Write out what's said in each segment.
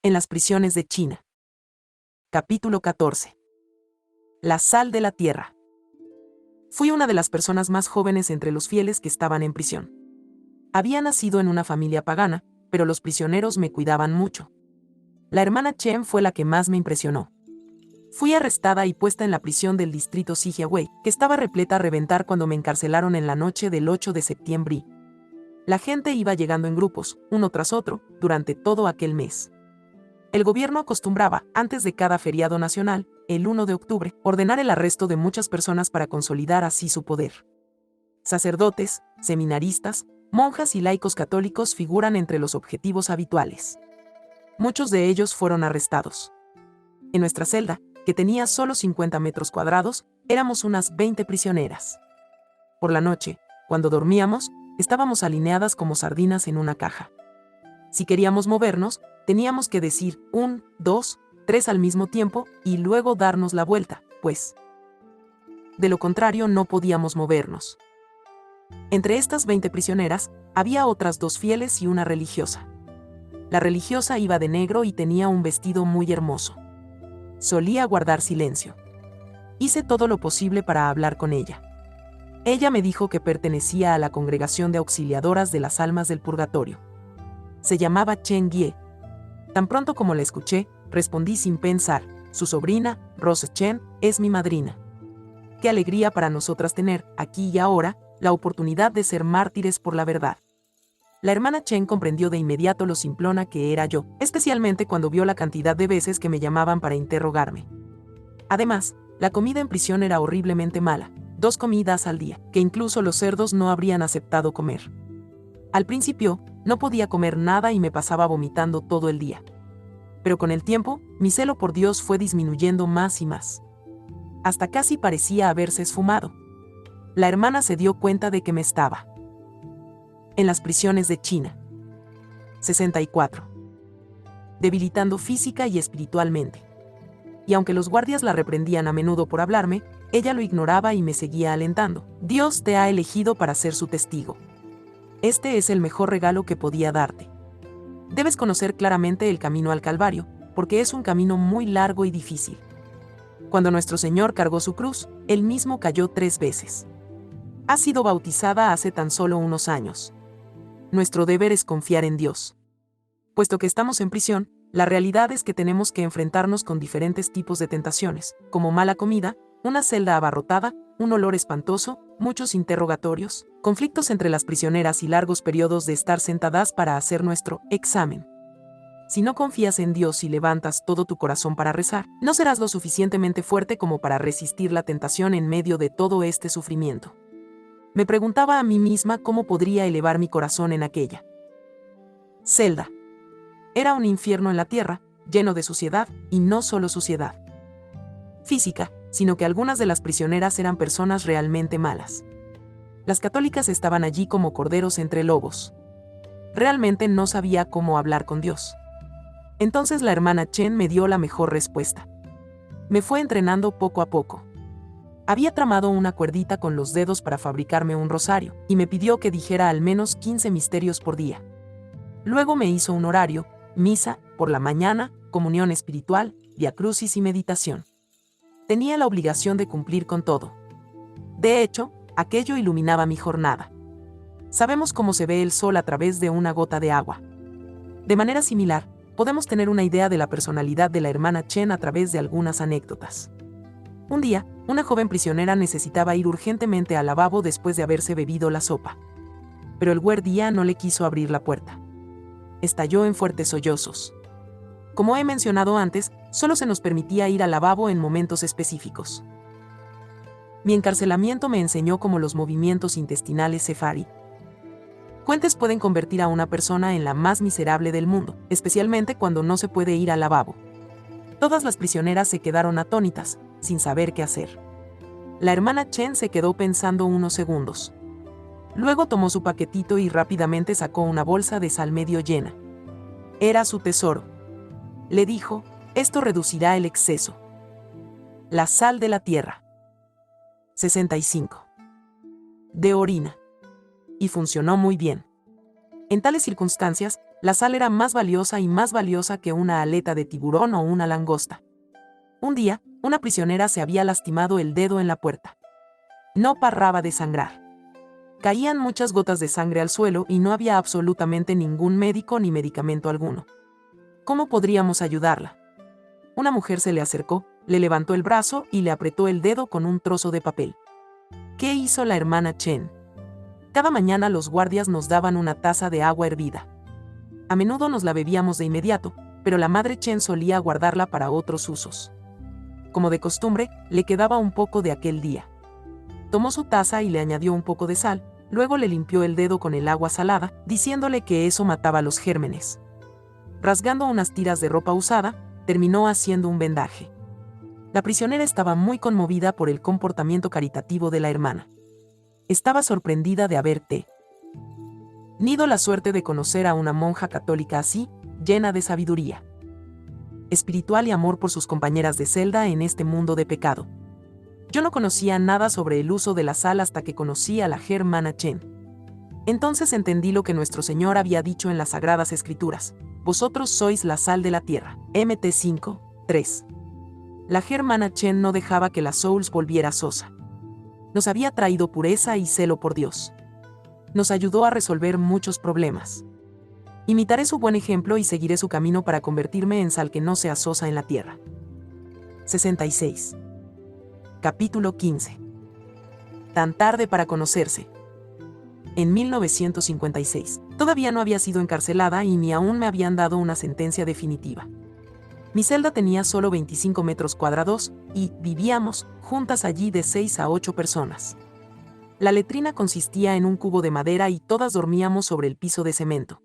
En las prisiones de China. Capítulo 14. La sal de la tierra. Fui una de las personas más jóvenes entre los fieles que estaban en prisión. Había nacido en una familia pagana, pero los prisioneros me cuidaban mucho. La hermana Chen fue la que más me impresionó. Fui arrestada y puesta en la prisión del distrito Sijiawei, que estaba repleta a reventar cuando me encarcelaron en la noche del 8 de septiembre. La gente iba llegando en grupos, uno tras otro, durante todo aquel mes. El gobierno acostumbraba, antes de cada feriado nacional, el 1 de octubre, ordenar el arresto de muchas personas para consolidar así su poder. Sacerdotes, seminaristas, monjas y laicos católicos figuran entre los objetivos habituales. Muchos de ellos fueron arrestados. En nuestra celda, que tenía solo 50 metros cuadrados, éramos unas 20 prisioneras. Por la noche, cuando dormíamos, estábamos alineadas como sardinas en una caja. Si queríamos movernos, teníamos que decir 1, 2, 3 al mismo tiempo y luego darnos la vuelta, pues. De lo contrario no podíamos movernos. Entre estas 20 prisioneras, había otras 2 fieles y una religiosa. La religiosa iba de negro y tenía un vestido muy hermoso. Solía guardar silencio. Hice todo lo posible para hablar con ella. Ella me dijo que pertenecía a la Congregación de Auxiliadoras de las Almas del Purgatorio. Se llamaba Chen Gie. Tan pronto como la escuché, respondí sin pensar: su sobrina, Rose Chen, es mi madrina. Qué alegría para nosotras tener, aquí y ahora, la oportunidad de ser mártires por la verdad. La hermana Chen comprendió de inmediato lo simplona que era yo, especialmente cuando vio la cantidad de veces que me llamaban para interrogarme. Además, la comida en prisión era horriblemente mala, 2 comidas al día, que incluso los cerdos no habrían aceptado comer. Al principio, no podía comer nada y me pasaba vomitando todo el día. Pero con el tiempo, mi celo por Dios fue disminuyendo más y más. Hasta casi parecía haberse esfumado. La hermana se dio cuenta de que me estaba. En las prisiones de China. 64. Debilitando física y espiritualmente. Y aunque los guardias la reprendían a menudo por hablarme, ella lo ignoraba y me seguía alentando. Dios te ha elegido para ser su testigo. Este es el mejor regalo que podía darte. Debes conocer claramente el camino al Calvario, porque es un camino muy largo y difícil. Cuando nuestro Señor cargó su cruz, Él mismo cayó 3 veces. Ha sido bautizada hace tan solo unos años. Nuestro deber es confiar en Dios. Puesto que estamos en prisión, la realidad es que tenemos que enfrentarnos con diferentes tipos de tentaciones, como mala comida, una celda abarrotada, un olor espantoso, muchos interrogatorios, conflictos entre las prisioneras y largos periodos de estar sentadas para hacer nuestro examen. Si no confías en Dios y levantas todo tu corazón para rezar, no serás lo suficientemente fuerte como para resistir la tentación en medio de todo este sufrimiento. Me preguntaba a mí misma cómo podría elevar mi corazón en aquella celda. Era un infierno en la tierra, lleno de suciedad, y no solo suciedad física, sino que algunas de las prisioneras eran personas realmente malas. Las católicas estaban allí como corderos entre lobos. Realmente no sabía cómo hablar con Dios. Entonces la hermana Chen me dio la mejor respuesta. Me fue entrenando poco a poco. Había tramado una cuerdita con los dedos para fabricarme un rosario, y me pidió que dijera al menos 15 misterios por día. Luego me hizo un horario, misa, por la mañana, comunión espiritual, viacrucis y meditación. Tenía la obligación de cumplir con todo. De hecho, aquello iluminaba mi jornada. Sabemos cómo se ve el sol a través de una gota de agua. De manera similar, podemos tener una idea de la personalidad de la hermana Chen a través de algunas anécdotas. Un día, una joven prisionera necesitaba ir urgentemente al lavabo después de haberse bebido la sopa. Pero el guardia no le quiso abrir la puerta. Estalló en fuertes sollozos. Como he mencionado antes, solo se nos permitía ir al lavabo en momentos específicos. Mi encarcelamiento me enseñó cómo los movimientos intestinales sefari fuentes pueden convertir a una persona en la más miserable del mundo, especialmente cuando no se puede ir al lavabo. Todas las prisioneras se quedaron atónitas, sin saber qué hacer. La hermana Chen se quedó pensando unos segundos. Luego tomó su paquetito y rápidamente sacó una bolsa de sal medio llena. Era su tesoro. Le dijo: esto reducirá el exceso. La sal de la tierra. 65. De orina. Y funcionó muy bien. En tales circunstancias, La sal era más valiosa que una aleta de tiburón o una langosta. Un día, una prisionera se había lastimado el dedo en la puerta. No paraba de sangrar. Caían muchas gotas de sangre al suelo y no había absolutamente ningún médico ni medicamento alguno. ¿Cómo podríamos ayudarla? Una mujer se le acercó, le levantó el brazo y le apretó el dedo con un trozo de papel. ¿Qué hizo la hermana Chen? Cada mañana los guardias nos daban una taza de agua hervida. A menudo nos la bebíamos de inmediato, pero la madre Chen solía guardarla para otros usos. Como de costumbre, le quedaba un poco de aquel día. Tomó su taza y le añadió un poco de sal, luego le limpió el dedo con el agua salada, diciéndole que eso mataba los gérmenes. Rasgando unas tiras de ropa usada, terminó haciendo un vendaje. La prisionera estaba muy conmovida por el comportamiento caritativo de la hermana. Estaba sorprendida de haber tenido la suerte de conocer a una monja católica así, llena de sabiduría espiritual y amor por sus compañeras de celda en este mundo de pecado. Yo no conocía nada sobre el uso de la sal hasta que conocí a la hermana Chen. Entonces entendí lo que nuestro Señor había dicho en las Sagradas Escrituras: vosotros sois la sal de la tierra. Mt 5, 3. La hermana Chen no dejaba que la Souls volviera sosa. Nos había traído pureza y celo por Dios. Nos ayudó a resolver muchos problemas. Imitaré su buen ejemplo y seguiré su camino para convertirme en sal que no sea sosa en la tierra. 66. Capítulo 15. Tan tarde para conocerse. En 1956, todavía no había sido encarcelada y ni aún me habían dado una sentencia definitiva. Mi celda tenía solo 25 metros cuadrados y vivíamos juntas allí de 6 a 8 personas. La letrina consistía en un cubo de madera y todas dormíamos sobre el piso de cemento.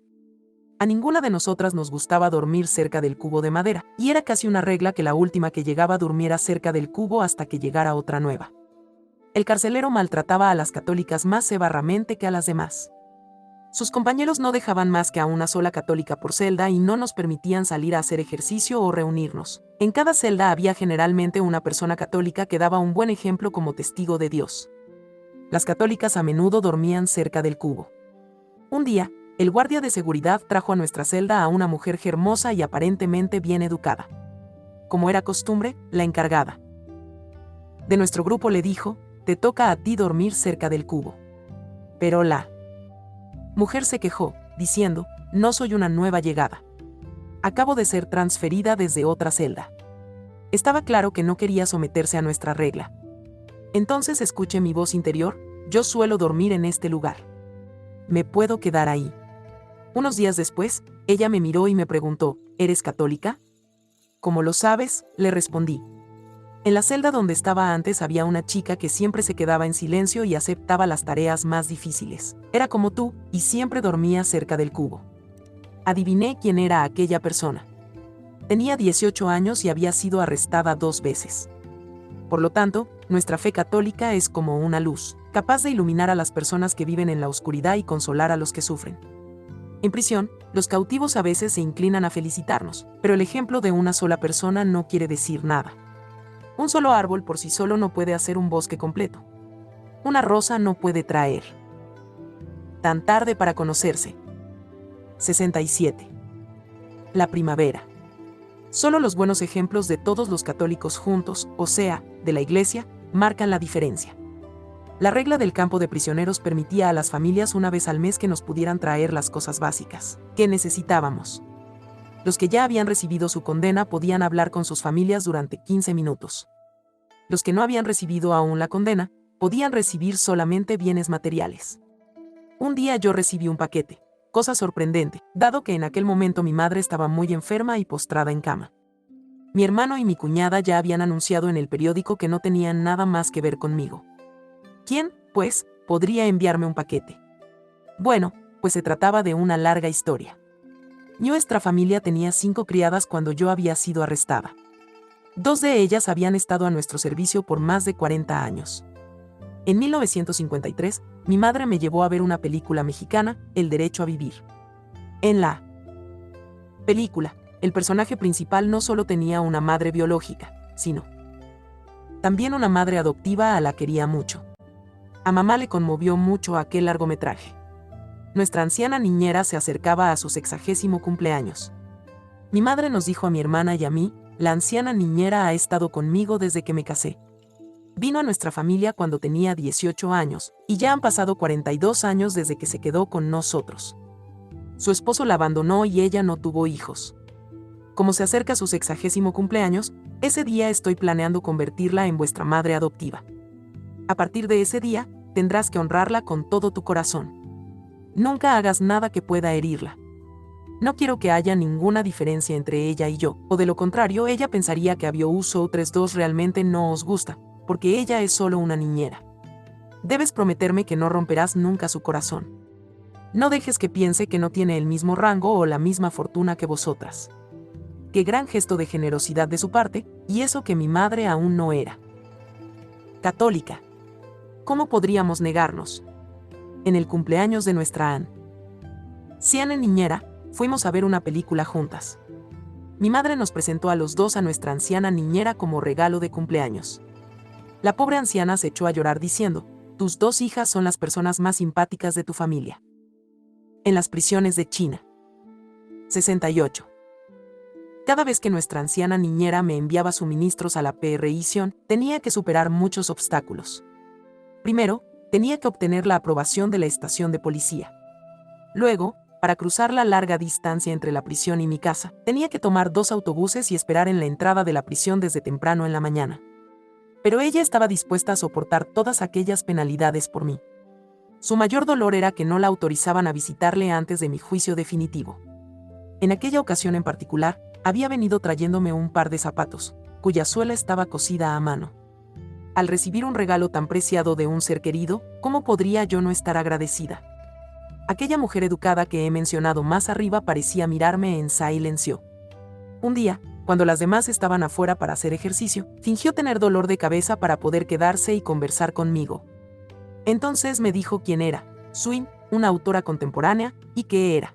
A ninguna de nosotras nos gustaba dormir cerca del cubo de madera, y era casi una regla que la última que llegaba durmiera cerca del cubo hasta que llegara otra nueva. El carcelero maltrataba a las católicas más severamente que a las demás. Sus compañeros no dejaban más que a una sola católica por celda y no nos permitían salir a hacer ejercicio o reunirnos. En cada celda había generalmente una persona católica que daba un buen ejemplo como testigo de Dios. Las católicas a menudo dormían cerca del cubo. Un día, el guardia de seguridad trajo a nuestra celda a una mujer hermosa y aparentemente bien educada. Como era costumbre, la encargada de nuestro grupo le dijo: te toca a ti dormir cerca del cubo. Pero la mujer se quejó, diciendo: no soy una nueva llegada. Acabo de ser transferida desde otra celda. Estaba claro que no quería someterse a nuestra regla. Entonces escuché mi voz interior: yo suelo dormir en este lugar. ¿Me puedo quedar ahí? Unos días después, ella me miró y me preguntó: ¿eres católica? ¿Cómo lo sabes?, le respondí. En la celda donde estaba antes había una chica que siempre se quedaba en silencio y aceptaba las tareas más difíciles. Era como tú, y siempre dormía cerca del cubo. Adiviné quién era aquella persona. Tenía 18 años y había sido arrestada 2 veces. Por lo tanto, nuestra fe católica es como una luz, capaz de iluminar a las personas que viven en la oscuridad y consolar a los que sufren. En prisión, los cautivos a veces se inclinan a felicitarnos, pero el ejemplo de una sola persona no quiere decir nada. Un solo árbol por sí solo no puede hacer un bosque completo. Una rosa no puede traer tan tarde para conocerse. 67. La primavera. Solo los buenos ejemplos de todos los católicos juntos, o sea, de la Iglesia, marcan la diferencia. La regla del campo de prisioneros permitía a las familias una vez al mes que nos pudieran traer las cosas básicas que necesitábamos. Los que ya habían recibido su condena podían hablar con sus familias durante 15 minutos. Los que no habían recibido aún la condena, podían recibir solamente bienes materiales. Un día yo recibí un paquete, cosa sorprendente, dado que en aquel momento mi madre estaba muy enferma y postrada en cama. Mi hermano y mi cuñada ya habían anunciado en el periódico que no tenían nada más que ver conmigo. ¿Quién, pues, podría enviarme un paquete? Bueno, pues se trataba de una larga historia. Nuestra familia tenía 5 criadas cuando yo había sido arrestada. 2 de ellas habían estado a nuestro servicio por más de 40 años. En 1953, mi madre me llevó a ver una película mexicana, El Derecho a Vivir. En la película, el personaje principal no solo tenía una madre biológica, sino también una madre adoptiva a la que quería mucho. A mamá le conmovió mucho aquel largometraje. Nuestra anciana niñera se acercaba a su 60º cumpleaños. Mi madre nos dijo a mi hermana y a mí: la anciana niñera ha estado conmigo desde que me casé. Vino a nuestra familia cuando tenía 18 años, y ya han pasado 42 años desde que se quedó con nosotros. Su esposo la abandonó y ella no tuvo hijos. Como se acerca su 60º cumpleaños, ese día estoy planeando convertirla en vuestra madre adoptiva. A partir de ese día, tendrás que honrarla con todo tu corazón. Nunca hagas nada que pueda herirla. No quiero que haya ninguna diferencia entre ella y yo, o de lo contrario ella pensaría que Abious Outers 2 realmente no os gusta, porque ella es solo una niñera. Debes prometerme que no romperás nunca su corazón. No dejes que piense que no tiene el mismo rango o la misma fortuna que vosotras. Qué gran gesto de generosidad de su parte, y eso que mi madre aún no era católica. ¿Cómo podríamos negarnos? En el cumpleaños de nuestra anciana niñera, fuimos a ver una película juntas. Mi madre nos presentó a los dos a nuestra anciana niñera como regalo de cumpleaños. La pobre anciana se echó a llorar diciendo: tus dos hijas son las personas más simpáticas de tu familia. En las prisiones de China. 68. Cada vez que nuestra anciana niñera me enviaba suministros a la PRIción, tenía que superar muchos obstáculos. Primero, tenía que obtener la aprobación de la estación de policía. Luego, para cruzar la larga distancia entre la prisión y mi casa, tenía que tomar 2 autobuses y esperar en la entrada de la prisión desde temprano en la mañana. Pero ella estaba dispuesta a soportar todas aquellas penalidades por mí. Su mayor dolor era que no la autorizaban a visitarle antes de mi juicio definitivo. En aquella ocasión en particular, había venido trayéndome un par de zapatos, cuya suela estaba cosida a mano. Al recibir un regalo tan preciado de un ser querido, ¿cómo podría yo no estar agradecida? Aquella mujer educada que he mencionado más arriba parecía mirarme en silencio. Un día, cuando las demás estaban afuera para hacer ejercicio, fingió tener dolor de cabeza para poder quedarse y conversar conmigo. Entonces me dijo quién era, Swin, una autora contemporánea, y que era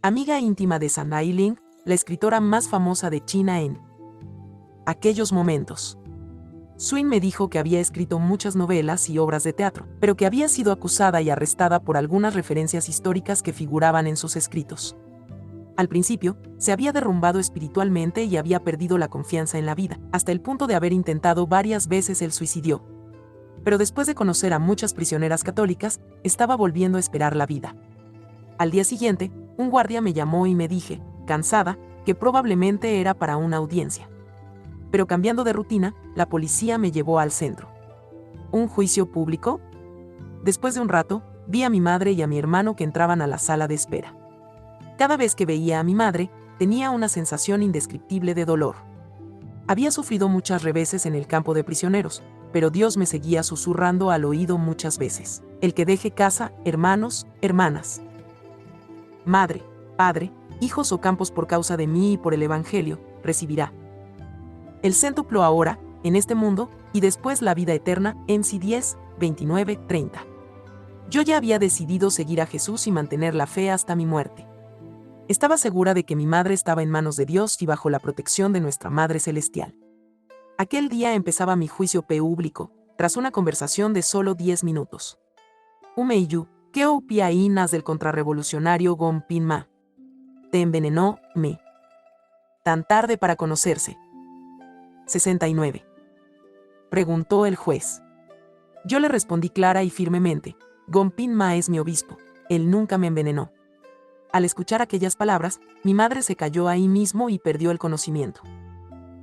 amiga íntima de Sanai Ling, la escritora más famosa de China en aquellos momentos. Swin me dijo que había escrito muchas novelas y obras de teatro, pero que había sido acusada y arrestada por algunas referencias históricas que figuraban en sus escritos. Al principio, se había derrumbado espiritualmente y había perdido la confianza en la vida, hasta el punto de haber intentado varias veces el suicidio. Pero después de conocer a muchas prisioneras católicas, estaba volviendo a esperar la vida. Al día siguiente, un guardia me llamó y me dije, cansada, que probablemente era para una audiencia. Pero cambiando de rutina, la policía me llevó al centro. ¿Un juicio público? Después de un rato, vi a mi madre y a mi hermano que entraban a la sala de espera. Cada vez que veía a mi madre, tenía una sensación indescriptible de dolor. Había sufrido muchas reveses en el campo de prisioneros, pero Dios me seguía susurrando al oído muchas veces: el que deje casa, hermanos, hermanas, madre, padre, hijos o campos por causa de mí y por el Evangelio, recibirá el céntuplo ahora, en este mundo, y después la vida eterna. MC 10, 29, 30. Yo ya había decidido seguir a Jesús y mantener la fe hasta mi muerte. Estaba segura de que mi madre estaba en manos de Dios y bajo la protección de nuestra Madre Celestial. Aquel día empezaba mi juicio público, tras una conversación de solo 10 minutos. Umeiyu, ¿qué opinas del contrarrevolucionario Gong Ping Ma? Te envenenó, me. Tan tarde para conocerse. 69. Preguntó el juez. Yo le respondí clara y firmemente: Gong Ping Ma es mi obispo, él nunca me envenenó. Al escuchar aquellas palabras, mi madre se cayó ahí mismo y perdió el conocimiento.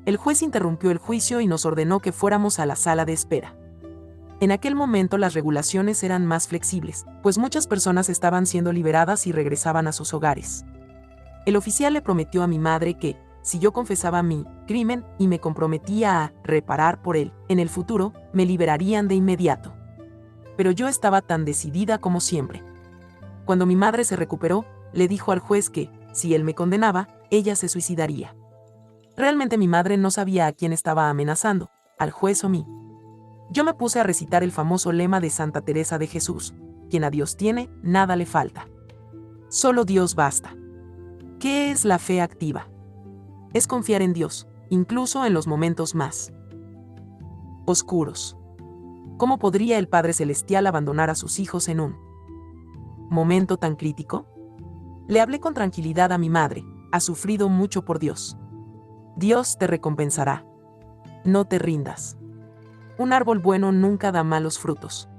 El juez interrumpió el juicio y nos ordenó que fuéramos a la sala de espera. En aquel momento las regulaciones eran más flexibles, pues muchas personas estaban siendo liberadas y regresaban a sus hogares. El oficial le prometió a mi madre que, si yo confesaba mi crimen y me comprometía a reparar por él, en el futuro, me liberarían de inmediato. Pero yo estaba tan decidida como siempre. Cuando mi madre se recuperó, le dijo al juez que, si él me condenaba, ella se suicidaría. Realmente mi madre no sabía a quién estaba amenazando, al juez o mí. Yo me puse a recitar el famoso lema de Santa Teresa de Jesús: quien a Dios tiene, nada le falta. Solo Dios basta. ¿Qué es la fe activa? Es confiar en Dios, incluso en los momentos más oscuros. ¿Cómo podría el Padre Celestial abandonar a sus hijos en un ¿Momento tan crítico? Le hablé con tranquilidad a mi madre. Ha sufrido mucho por Dios. Dios te recompensará. No te rindas. Un árbol bueno nunca da malos frutos.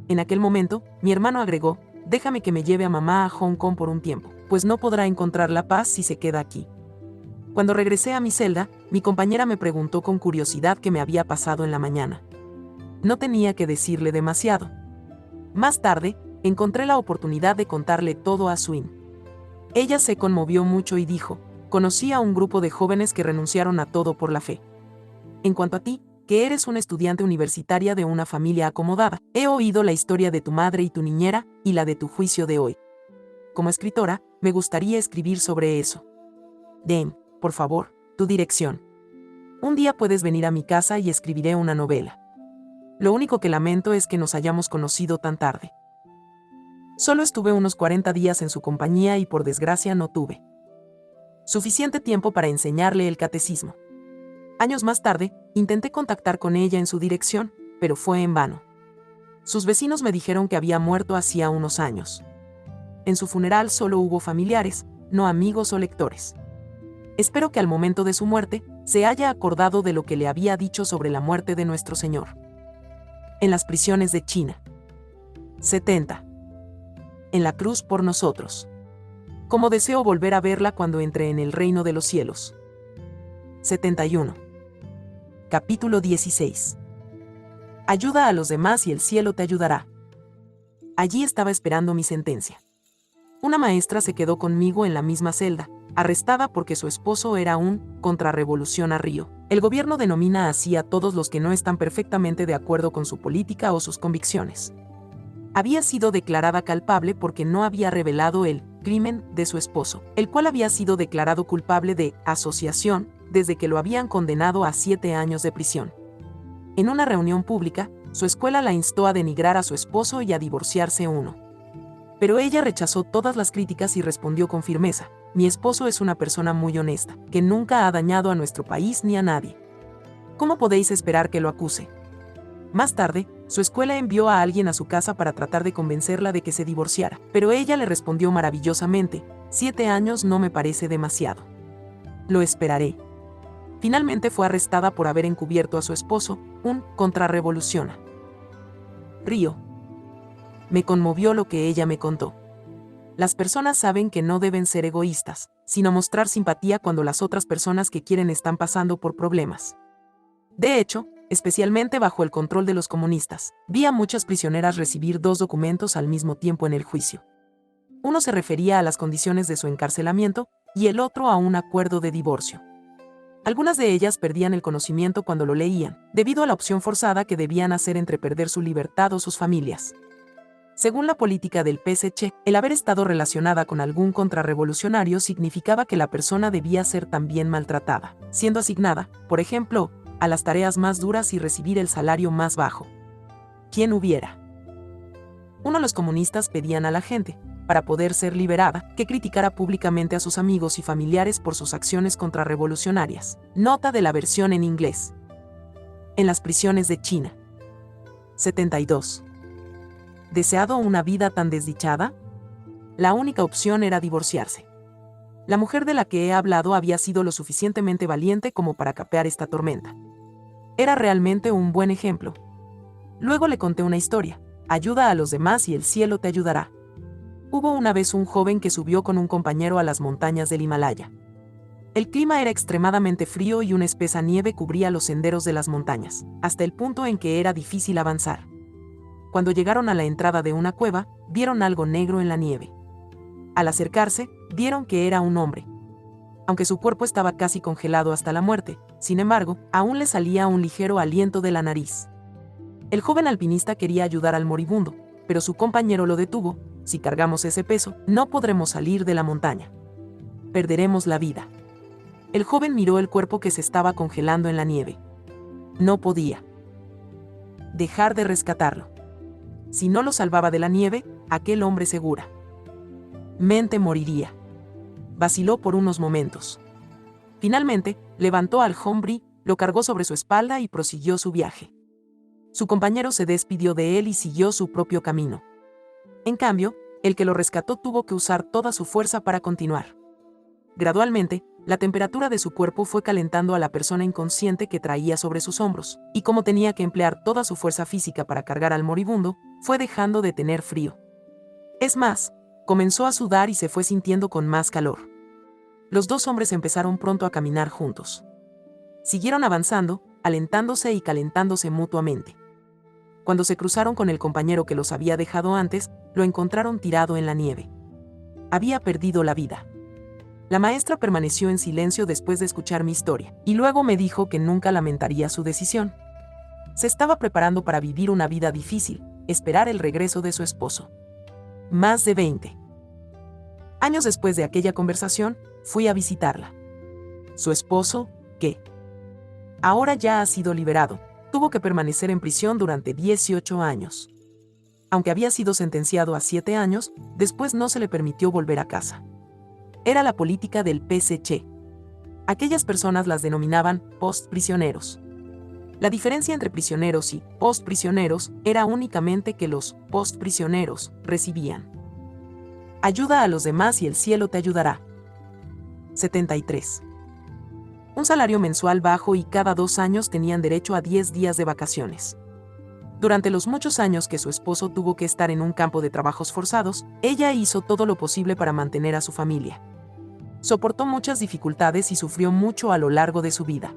En aquel momento, mi hermano agregó, déjame que me lleve a mamá a Hong Kong por un tiempo, pues no podrá encontrar la paz si se queda aquí. Cuando regresé a mi celda, mi compañera me preguntó con curiosidad qué me había pasado en la mañana. No tenía que decirle demasiado. Más tarde, encontré la oportunidad de contarle todo a Swin. Ella se conmovió mucho y dijo, conocí a un grupo de jóvenes que renunciaron a todo por la fe. En cuanto a ti, que eres una estudiante universitaria de una familia acomodada, he oído la historia de tu madre y tu niñera, y la de tu juicio de hoy. Como escritora, me gustaría escribir sobre eso. Dame, por favor, tu dirección. Un día puedes venir a mi casa y escribiré una novela. Lo único que lamento es que nos hayamos conocido tan tarde. Solo estuve unos 40 días en su compañía y por desgracia no tuve suficiente tiempo para enseñarle el catecismo. Años más tarde, intenté contactar con ella en su dirección, pero fue en vano. Sus vecinos me dijeron que había muerto hacía unos años. En su funeral solo hubo familiares, no amigos o lectores. Espero que al momento de su muerte, se haya acordado de lo que le había dicho sobre la muerte de nuestro Señor. En las prisiones de China. 70. En la cruz por nosotros. Como deseo volver a verla cuando entre en el reino de los cielos. 71. Capítulo 16. Ayuda a los demás y el cielo te ayudará. Allí estaba esperando mi sentencia. Una maestra se quedó conmigo en la misma celda, arrestada porque su esposo era un contrarrevolucionario. El gobierno denomina así a todos los que no están perfectamente de acuerdo con su política o sus convicciones. Había sido declarada culpable porque no había revelado el crimen de su esposo, el cual había sido declarado culpable de asociación desde que lo habían condenado a 7 años de prisión. En una reunión pública, su escuela la instó a denigrar a su esposo y a divorciarse uno. Pero ella rechazó todas las críticas y respondió con firmeza, mi esposo es una persona muy honesta, que nunca ha dañado a nuestro país ni a nadie. ¿Cómo podéis esperar que lo acuse? Más tarde, su escuela envió a alguien a su casa para tratar de convencerla de que se divorciara, pero ella le respondió maravillosamente, 7 años no me parece demasiado. Lo esperaré. Finalmente fue arrestada por haber encubierto a su esposo, un contrarrevolucionario. Río. Me conmovió lo que ella me contó. Las personas saben que no deben ser egoístas, sino mostrar simpatía cuando las otras personas que quieren están pasando por problemas. De hecho, especialmente bajo el control de los comunistas, vi a muchas prisioneras recibir 2 documentos al mismo tiempo en el juicio. Uno se refería a las condiciones de su encarcelamiento y el otro a un acuerdo de divorcio. Algunas de ellas perdían el conocimiento cuando lo leían, debido a la opción forzada que debían hacer entre perder su libertad o sus familias. Según la política del PSC, el haber estado relacionada con algún contrarrevolucionario significaba que la persona debía ser también maltratada, siendo asignada, por ejemplo, a las tareas más duras y recibir el salario más bajo. ¿Quién hubiera? Uno de los comunistas pedían a la gente, para poder ser liberada, que criticara públicamente a sus amigos y familiares por sus acciones contrarrevolucionarias. Nota de la versión en inglés. En las prisiones de China. 72. ¿Deseado una vida tan desdichada? La única opción era divorciarse. La mujer de la que he hablado había sido lo suficientemente valiente como para capear esta tormenta. Era realmente un buen ejemplo. Luego le conté una historia. Ayuda a los demás y el cielo te ayudará. Hubo una vez un joven que subió con un compañero a las montañas del Himalaya. El clima era extremadamente frío y una espesa nieve cubría los senderos de las montañas, hasta el punto en que era difícil avanzar. Cuando llegaron a la entrada de una cueva, vieron algo negro en la nieve. Al acercarse, vieron que era un hombre. Aunque su cuerpo estaba casi congelado hasta la muerte, sin embargo, aún le salía un ligero aliento de la nariz. El joven alpinista quería ayudar al moribundo, pero su compañero lo detuvo. Si cargamos ese peso, no podremos salir de la montaña. Perderemos la vida. El joven miró el cuerpo que se estaba congelando en la nieve. No podía dejar de rescatarlo. Si no lo salvaba de la nieve, aquel hombre seguramente moriría. Vaciló por unos momentos. Finalmente, levantó al hombre, lo cargó sobre su espalda y prosiguió su viaje. Su compañero se despidió de él y siguió su propio camino. En cambio, El que lo rescató tuvo que usar toda su fuerza para continuar. Gradualmente, la temperatura de su cuerpo fue calentando a la persona inconsciente que traía sobre sus hombros, y como tenía que emplear toda su fuerza física para cargar al moribundo, fue dejando de tener frío. Es más, comenzó a sudar y se fue sintiendo con más calor. Los dos hombres empezaron pronto a caminar juntos. Siguieron avanzando, alentándose y calentándose mutuamente. Cuando se cruzaron con el compañero que los había dejado antes, lo encontraron tirado en la nieve. Había perdido la vida. La maestra permaneció en silencio después de escuchar mi historia, y luego me dijo que nunca lamentaría su decisión. Se estaba preparando para vivir una vida difícil, esperar el regreso de su esposo. Más de 20 años después de aquella conversación, fui a visitarla. Su esposo, que ahora ya ha sido liberado, tuvo que permanecer en prisión durante 18 años. Aunque había sido sentenciado a 7 años, después no se le permitió volver a casa. Era la política del PSC. Aquellas personas las denominaban post-prisioneros. La diferencia entre prisioneros y post-prisioneros era únicamente que los post-prisioneros recibían ayuda a los demás y el cielo te ayudará. 73. Un salario mensual bajo y cada 2 años tenían derecho a 10 días de vacaciones. Durante los muchos años que su esposo tuvo que estar en un campo de trabajos forzados, ella hizo todo lo posible para mantener a su familia. Soportó muchas dificultades y sufrió mucho a lo largo de su vida.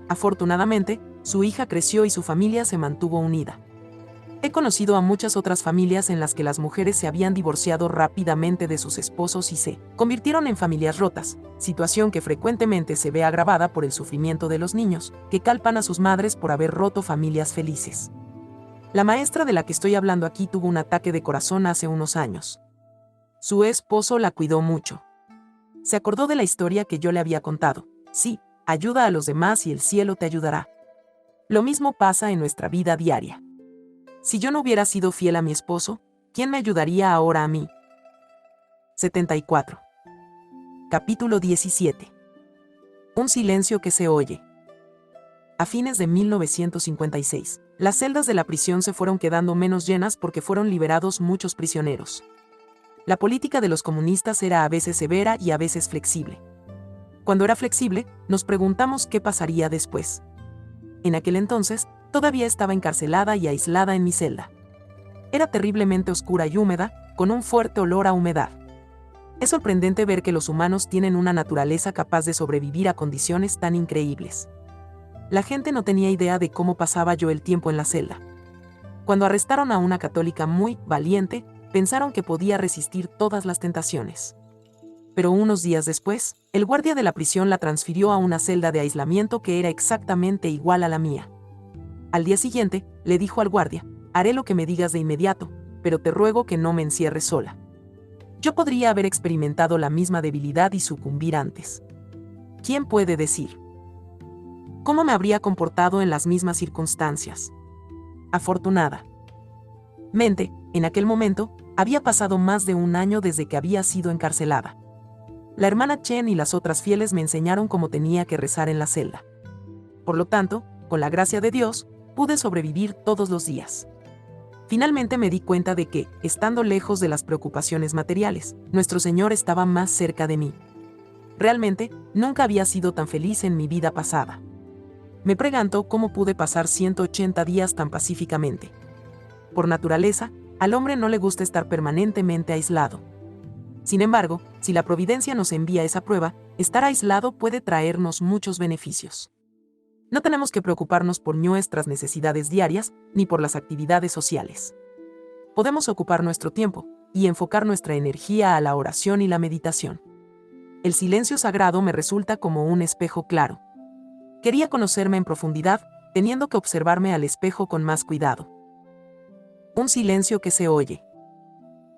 Afortunadamente, su hija creció y su familia se mantuvo unida. He conocido a muchas otras familias en las que las mujeres se habían divorciado rápidamente de sus esposos y se convirtieron en familias rotas, situación que frecuentemente se ve agravada por el sufrimiento de los niños, que culpan a sus madres por haber roto familias felices. La maestra de la que estoy hablando aquí tuvo un ataque de corazón hace unos años. Su esposo la cuidó mucho. Se acordó de la historia que yo le había contado. Sí, ayuda a los demás y el cielo te ayudará. Lo mismo pasa en nuestra vida diaria. Si yo no hubiera sido fiel a mi esposo, ¿quién me ayudaría ahora a mí? 74. Capítulo 17. Un silencio que se oye. A fines de 1956, las celdas de la prisión se fueron quedando menos llenas porque fueron liberados muchos prisioneros. La política de los comunistas era a veces severa y a veces flexible. Cuando era flexible, nos preguntamos qué pasaría después. En aquel entonces, todavía estaba encarcelada y aislada en mi celda. Era terriblemente oscura y húmeda, con un fuerte olor a humedad. Es sorprendente ver que los humanos tienen una naturaleza capaz de sobrevivir a condiciones tan increíbles. La gente no tenía idea de cómo pasaba yo el tiempo en la celda. Cuando arrestaron a una católica muy valiente, pensaron que podía resistir todas las tentaciones. Pero unos días después, el guardia de la prisión la transfirió a una celda de aislamiento que era exactamente igual a la mía. Al día siguiente, le dijo al guardia: haré lo que me digas de inmediato, pero te ruego que no me encierres sola. Yo podría haber experimentado la misma debilidad y sucumbir antes. ¿Quién puede decir cómo me habría comportado en las mismas circunstancias? Afortunadamente, en aquel momento, había pasado más de 1 año desde que había sido encarcelada. La hermana Chen y las otras fieles me enseñaron cómo tenía que rezar en la celda. Por lo tanto, con la gracia de Dios, pude sobrevivir todos los días. Finalmente me di cuenta de que, estando lejos de las preocupaciones materiales, nuestro Señor estaba más cerca de mí. Realmente, nunca había sido tan feliz en mi vida pasada. Me pregunto cómo pude pasar 180 días tan pacíficamente. Por naturaleza, al hombre no le gusta estar permanentemente aislado. Sin embargo, si la providencia nos envía esa prueba, estar aislado puede traernos muchos beneficios. No tenemos que preocuparnos por nuestras necesidades diarias, ni por las actividades sociales. Podemos ocupar nuestro tiempo y enfocar nuestra energía a la oración y la meditación. El silencio sagrado me resulta como un espejo claro. Quería conocerme en profundidad, teniendo que observarme al espejo con más cuidado. Un silencio que se oye.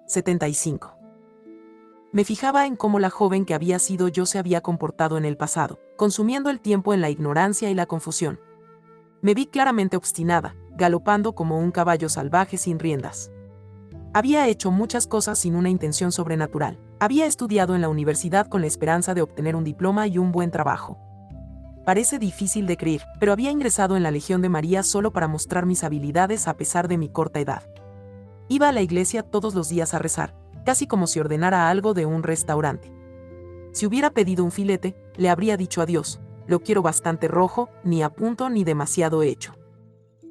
75. Me fijaba en cómo la joven que había sido yo se había comportado en el pasado, consumiendo el tiempo en la ignorancia y la confusión. Me vi claramente obstinada, galopando como un caballo salvaje sin riendas. Había hecho muchas cosas sin una intención sobrenatural. Había estudiado en la universidad con la esperanza de obtener un diploma y un buen trabajo. Parece difícil de creer, pero había ingresado en la Legión de María solo para mostrar mis habilidades a pesar de mi corta edad. Iba a la iglesia todos los días a rezar, casi como si ordenara algo de un restaurante. Si hubiera pedido un filete, le habría dicho a Dios: lo quiero bastante rojo, ni a punto ni demasiado hecho.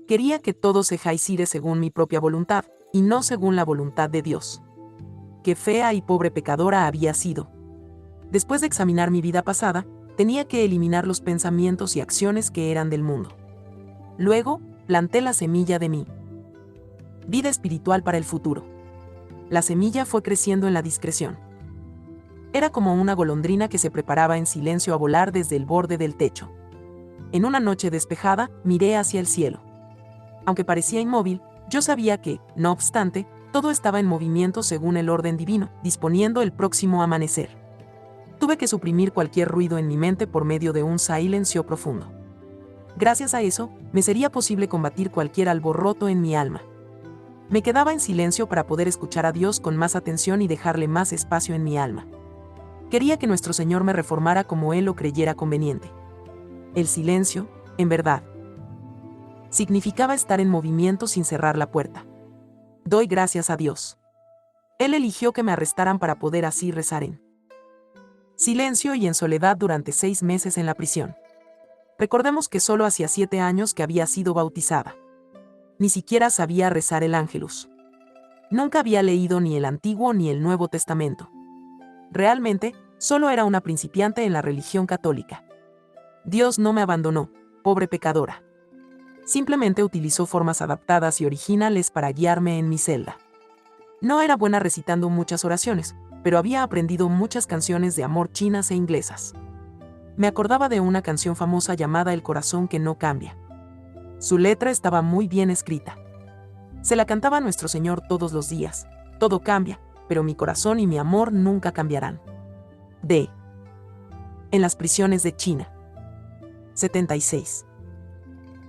Quería que todo se hiciera según mi propia voluntad, y no según la voluntad de Dios. Qué fea y pobre pecadora había sido. Después de examinar mi vida pasada, tenía que eliminar los pensamientos y acciones que eran del mundo. Luego, planté la semilla de mi vida espiritual para el futuro. La semilla fue creciendo en la discreción. Era como una golondrina que se preparaba en silencio a volar desde el borde del techo. En una noche despejada, miré hacia el cielo. Aunque parecía inmóvil, yo sabía que, no obstante, todo estaba en movimiento según el orden divino, disponiendo el próximo amanecer. Tuve que suprimir cualquier ruido en mi mente por medio de un silencio profundo. Gracias a eso, me sería posible combatir cualquier alboroto en mi alma. Me quedaba en silencio para poder escuchar a Dios con más atención y dejarle más espacio en mi alma. Quería que nuestro Señor me reformara como Él lo creyera conveniente. El silencio, en verdad, significaba estar en movimiento sin cerrar la puerta. Doy gracias a Dios. Él eligió que me arrestaran para poder así rezar en silencio y en soledad durante 6 meses en la prisión. Recordemos que solo hacía 7 años que había sido bautizada. Ni siquiera sabía rezar el Ángelus. Nunca había leído ni el Antiguo ni el Nuevo Testamento. Realmente, solo era una principiante en la religión católica. Dios no me abandonó, pobre pecadora. Simplemente utilizó formas adaptadas y originales para guiarme en mi celda. No era buena recitando muchas oraciones, pero había aprendido muchas canciones de amor chinas e inglesas. Me acordaba de una canción famosa llamada El corazón que no cambia. Su letra estaba muy bien escrita. Se la cantaba a nuestro Señor todos los días. Todo cambia, pero mi corazón y mi amor nunca cambiarán. D. En las prisiones de China. 76.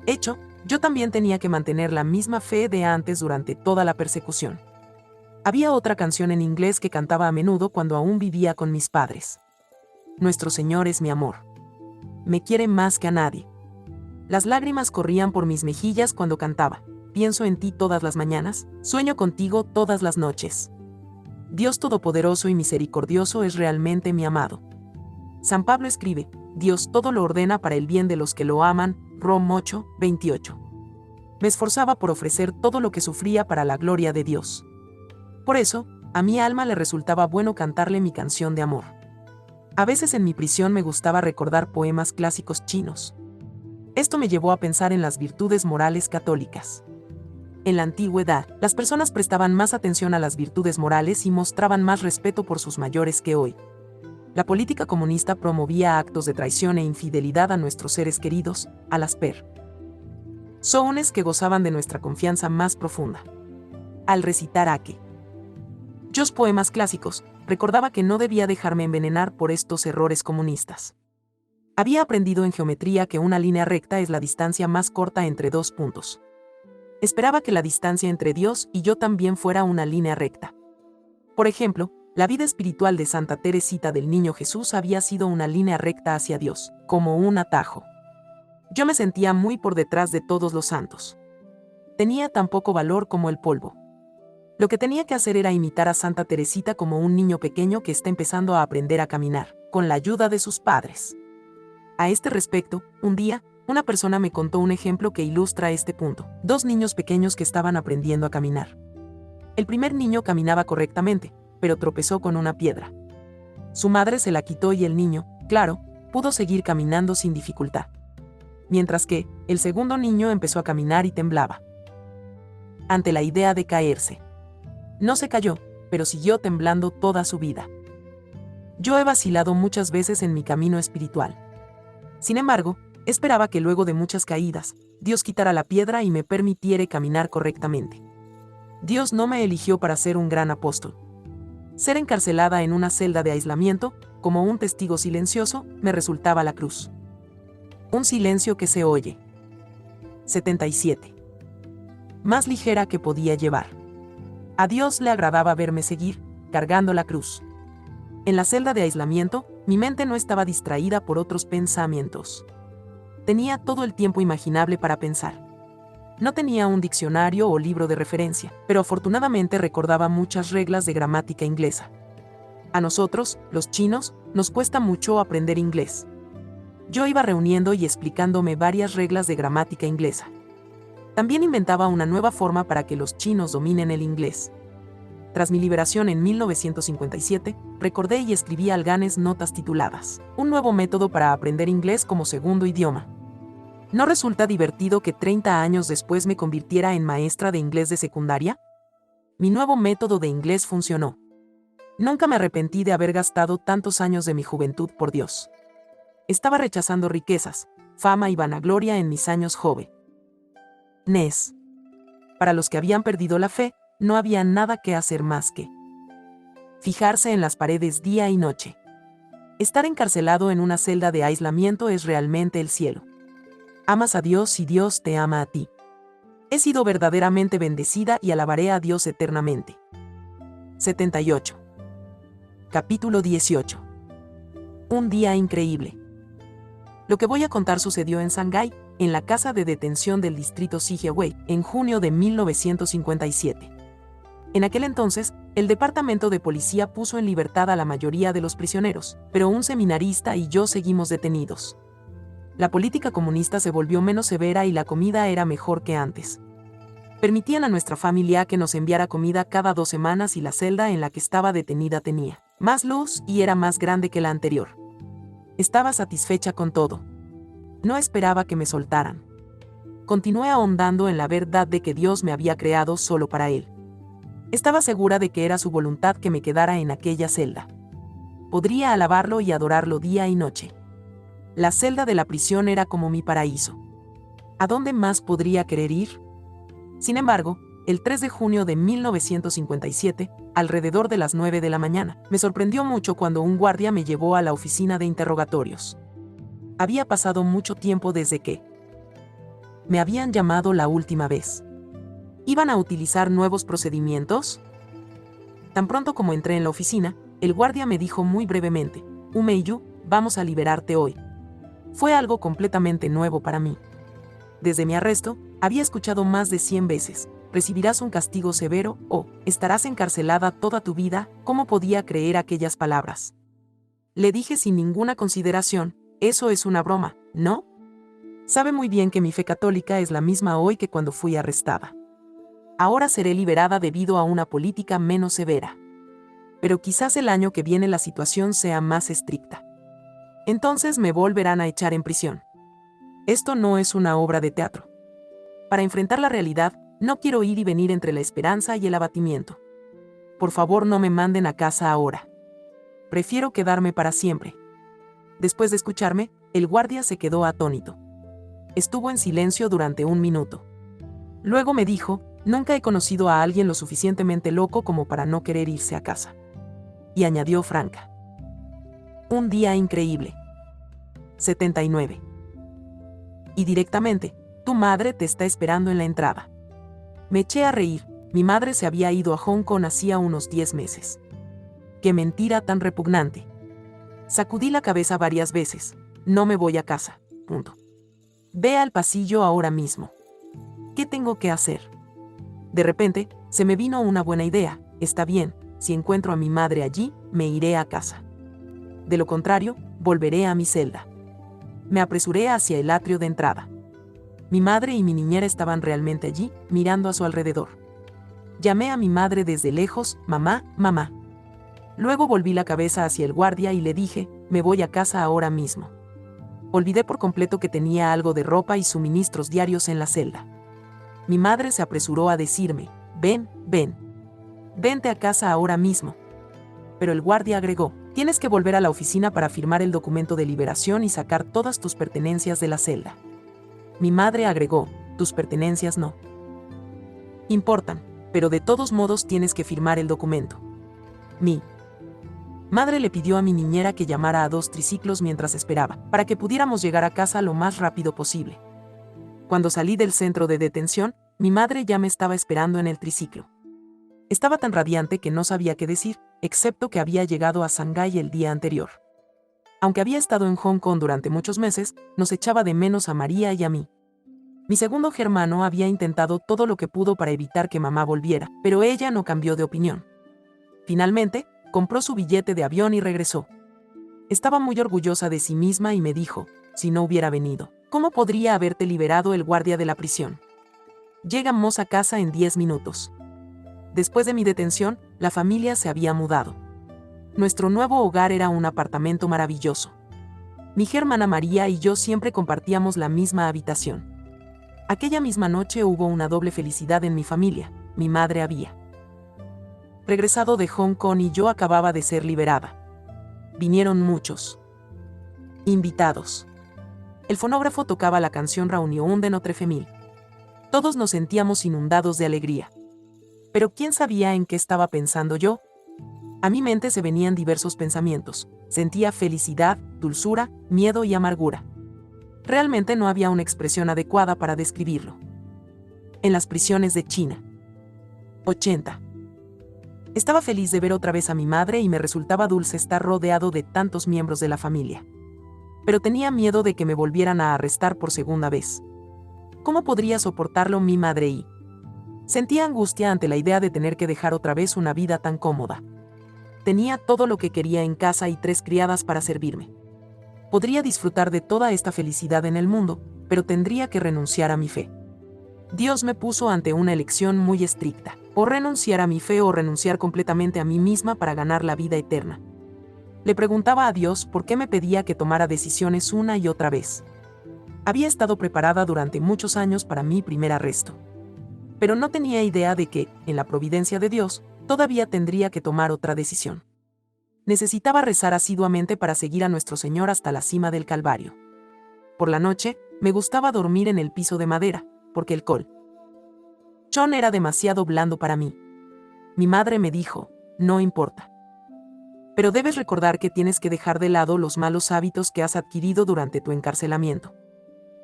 Hecho, yo también tenía que mantener la misma fe de antes durante toda la persecución. Había otra canción en inglés que cantaba a menudo cuando aún vivía con mis padres. Nuestro Señor es mi amor. Me quiere más que a nadie. Las lágrimas corrían por mis mejillas cuando cantaba. Pienso en ti todas las mañanas, sueño contigo todas las noches. Dios todopoderoso y misericordioso es realmente mi amado. San Pablo escribe: Dios todo lo ordena para el bien de los que lo aman, Rom 8, 28. Me esforzaba por ofrecer todo lo que sufría para la gloria de Dios. Por eso, a mi alma le resultaba bueno cantarle mi canción de amor. A veces en mi prisión me gustaba recordar poemas clásicos chinos. Esto me llevó a pensar en las virtudes morales católicas. En la antigüedad, las personas prestaban más atención a las virtudes morales y mostraban más respeto por sus mayores que hoy. La política comunista promovía actos de traición e infidelidad a nuestros seres queridos, a las personas que gozaban de nuestra confianza más profunda. Al recitar aquellos poemas clásicos, recordaba que no debía dejarme envenenar por estos errores comunistas. Había aprendido en geometría que una línea recta es la distancia más corta entre dos puntos. Esperaba que la distancia entre Dios y yo también fuera una línea recta. Por ejemplo, la vida espiritual de Santa Teresita del Niño Jesús había sido una línea recta hacia Dios, como un atajo. Yo me sentía muy por detrás de todos los santos. Tenía tan poco valor como el polvo. Lo que tenía que hacer era imitar a Santa Teresita como un niño pequeño que está empezando a aprender a caminar, con la ayuda de sus padres. A este respecto, un día, una persona me contó un ejemplo que ilustra este punto. 2 niños pequeños que estaban aprendiendo a caminar. El primer niño caminaba correctamente, pero tropezó con una piedra. Su madre se la quitó y el niño, claro, pudo seguir caminando sin dificultad. Mientras que, el segundo niño empezó a caminar y temblaba ante la idea de caerse. No se cayó, pero siguió temblando toda su vida. Yo he vacilado muchas veces en mi camino espiritual. Sin embargo, esperaba que luego de muchas caídas, Dios quitara la piedra y me permitiera caminar correctamente. Dios no me eligió para ser un gran apóstol. Ser encarcelada en una celda de aislamiento, como un testigo silencioso, me resultaba la cruz. Un silencio que se oye. 77. Más ligera que podía llevar. A Dios le agradaba verme seguir, cargando la cruz. En la celda de aislamiento, mi mente no estaba distraída por otros pensamientos. Tenía todo el tiempo imaginable para pensar. No tenía un diccionario o libro de referencia, pero afortunadamente recordaba muchas reglas de gramática inglesa. A nosotros, los chinos, nos cuesta mucho aprender inglés. Yo iba reuniendo y explicándome varias reglas de gramática inglesa. También inventaba una nueva forma para que los chinos dominen el inglés. Tras mi liberación en 1957, recordé y escribí alganes notas tituladas Un nuevo método para aprender inglés como segundo idioma. ¿No resulta divertido que 30 años después me convirtiera en maestra de inglés de secundaria? Mi nuevo método de inglés funcionó. Nunca me arrepentí de haber gastado tantos años de mi juventud por Dios. Estaba rechazando riquezas, fama y vanagloria en mis años jóvenes. Para los que habían perdido la fe, no había nada que hacer más que fijarse en las paredes día y noche. Estar encarcelado en una celda de aislamiento es realmente el cielo. Amas a Dios y Dios te ama a ti. He sido verdaderamente bendecida y alabaré a Dios eternamente. 78. Capítulo 18. Un día increíble. Lo que voy a contar sucedió en Shanghái, en la casa de detención del distrito Sijiawei, en junio de 1957. En aquel entonces, el departamento de policía puso en libertad a la mayoría de los prisioneros, pero un seminarista y yo seguimos detenidos. La política comunista se volvió menos severa y la comida era mejor que antes. Permitían a nuestra familia que nos enviara comida cada 2 semanas y la celda en la que estaba detenida tenía más luz y era más grande que la anterior. Estaba satisfecha con todo. No esperaba que me soltaran. Continué ahondando en la verdad de que Dios me había creado solo para Él. Estaba segura de que era su voluntad que me quedara en aquella celda. Podría alabarlo y adorarlo día y noche. La celda de la prisión era como mi paraíso. ¿A dónde más podría querer ir? Sin embargo, el 3 de junio de 1957, alrededor de las 9 de la mañana, me sorprendió mucho cuando un guardia me llevó a la oficina de interrogatorios. Había pasado mucho tiempo desde que me habían llamado la última vez. ¿Iban a utilizar nuevos procedimientos? Tan pronto como entré en la oficina, el guardia me dijo muy brevemente, Umeiyu, vamos a liberarte hoy. Fue algo completamente nuevo para mí. Desde mi arresto, había escuchado más de 100 veces, recibirás un castigo severo o estarás encarcelada toda tu vida. ¿Cómo podía creer aquellas palabras? Le dije sin ninguna consideración, eso es una broma, ¿no? Sabe muy bien que mi fe católica es la misma hoy que cuando fui arrestada. Ahora seré liberada debido a una política menos severa. Pero quizás el año que viene la situación sea más estricta. Entonces me volverán a echar en prisión. Esto no es una obra de teatro. Para enfrentar la realidad, no quiero ir y venir entre la esperanza y el abatimiento. Por favor, no me manden a casa ahora. Prefiero quedarme para siempre. Después de escucharme, el guardia se quedó atónito. Estuvo en silencio durante 1 minuto. Luego me dijo, nunca he conocido a alguien lo suficientemente loco como para no querer irse a casa. Y añadió franca. Un día increíble. 79. Y directamente, tu madre te está esperando en la entrada. Me eché a reír, mi madre se había ido a Hong Kong hacía unos 10 meses. ¡Qué mentira tan repugnante! Sacudí la cabeza varias veces, no me voy a casa, punto. Ve al pasillo ahora mismo. ¿Qué tengo que hacer? De repente, se me vino una buena idea, está bien, si encuentro a mi madre allí, me iré a casa. De lo contrario, volveré a mi celda. Me apresuré hacia el atrio de entrada. Mi madre y mi niñera estaban realmente allí, mirando a su alrededor. Llamé a mi madre desde lejos, mamá, mamá. Luego volví la cabeza hacia el guardia y le dije, me voy a casa ahora mismo. Olvidé por completo que tenía algo de ropa y suministros diarios en la celda. Mi madre se apresuró a decirme, ven, ven. Vente a casa ahora mismo. Pero el guardia agregó, tienes que volver a la oficina para firmar el documento de liberación y sacar todas tus pertenencias de la celda. Mi madre agregó, tus pertenencias no importan, pero de todos modos tienes que firmar el documento. Mi madre le pidió a mi niñera que llamara a 2 triciclos mientras esperaba, para que pudiéramos llegar a casa lo más rápido posible. Cuando salí del centro de detención, mi madre ya me estaba esperando en el triciclo. Estaba tan radiante que no sabía qué decir, excepto que había llegado a Shanghái el día anterior. Aunque había estado en Hong Kong durante muchos meses, nos echaba de menos a María y a mí. Mi segundo hermano había intentado todo lo que pudo para evitar que mamá volviera, pero ella no cambió de opinión. Finalmente, compró su billete de avión y regresó. Estaba muy orgullosa de sí misma y me dijo, si no hubiera venido, ¿cómo podría haberte liberado el guardia de la prisión? Llegamos a casa en 10 minutos. Después de mi detención, la familia se había mudado. Nuestro nuevo hogar era un apartamento maravilloso. Mi hermana María y yo siempre compartíamos la misma habitación. Aquella misma noche hubo una doble felicidad en mi familia. Mi madre había regresado de Hong Kong y yo acababa de ser liberada. Vinieron muchos invitados. El fonógrafo tocaba la canción Reunión de Notre Famille. Todos nos sentíamos inundados de alegría. Pero ¿quién sabía en qué estaba pensando yo? A mi mente se venían diversos pensamientos. Sentía felicidad, dulzura, miedo y amargura. Realmente no había una expresión adecuada para describirlo. En las prisiones de China. 80. Estaba feliz de ver otra vez a mi madre y me resultaba dulce estar rodeado de tantos miembros de la familia. Pero tenía miedo de que me volvieran a arrestar por segunda vez. ¿Cómo podría soportarlo mi madre y? Sentía angustia ante la idea de tener que dejar otra vez una vida tan cómoda. Tenía todo lo que quería en casa y 3 criadas para servirme. Podría disfrutar de toda esta felicidad en el mundo, pero tendría que renunciar a mi fe. Dios me puso ante una elección muy estricta, o renunciar a mi fe o renunciar completamente a mí misma para ganar la vida eterna. Le preguntaba a Dios por qué me pedía que tomara decisiones una y otra vez. Había estado preparada durante muchos años para mi primer arresto. Pero no tenía idea de que, en la providencia de Dios, todavía tendría que tomar otra decisión. Necesitaba rezar asiduamente para seguir a nuestro Señor hasta la cima del Calvario. Por la noche, me gustaba dormir en el piso de madera, porque el colchón era demasiado blando para mí. Mi madre me dijo, no importa. Pero debes recordar que tienes que dejar de lado los malos hábitos que has adquirido durante tu encarcelamiento.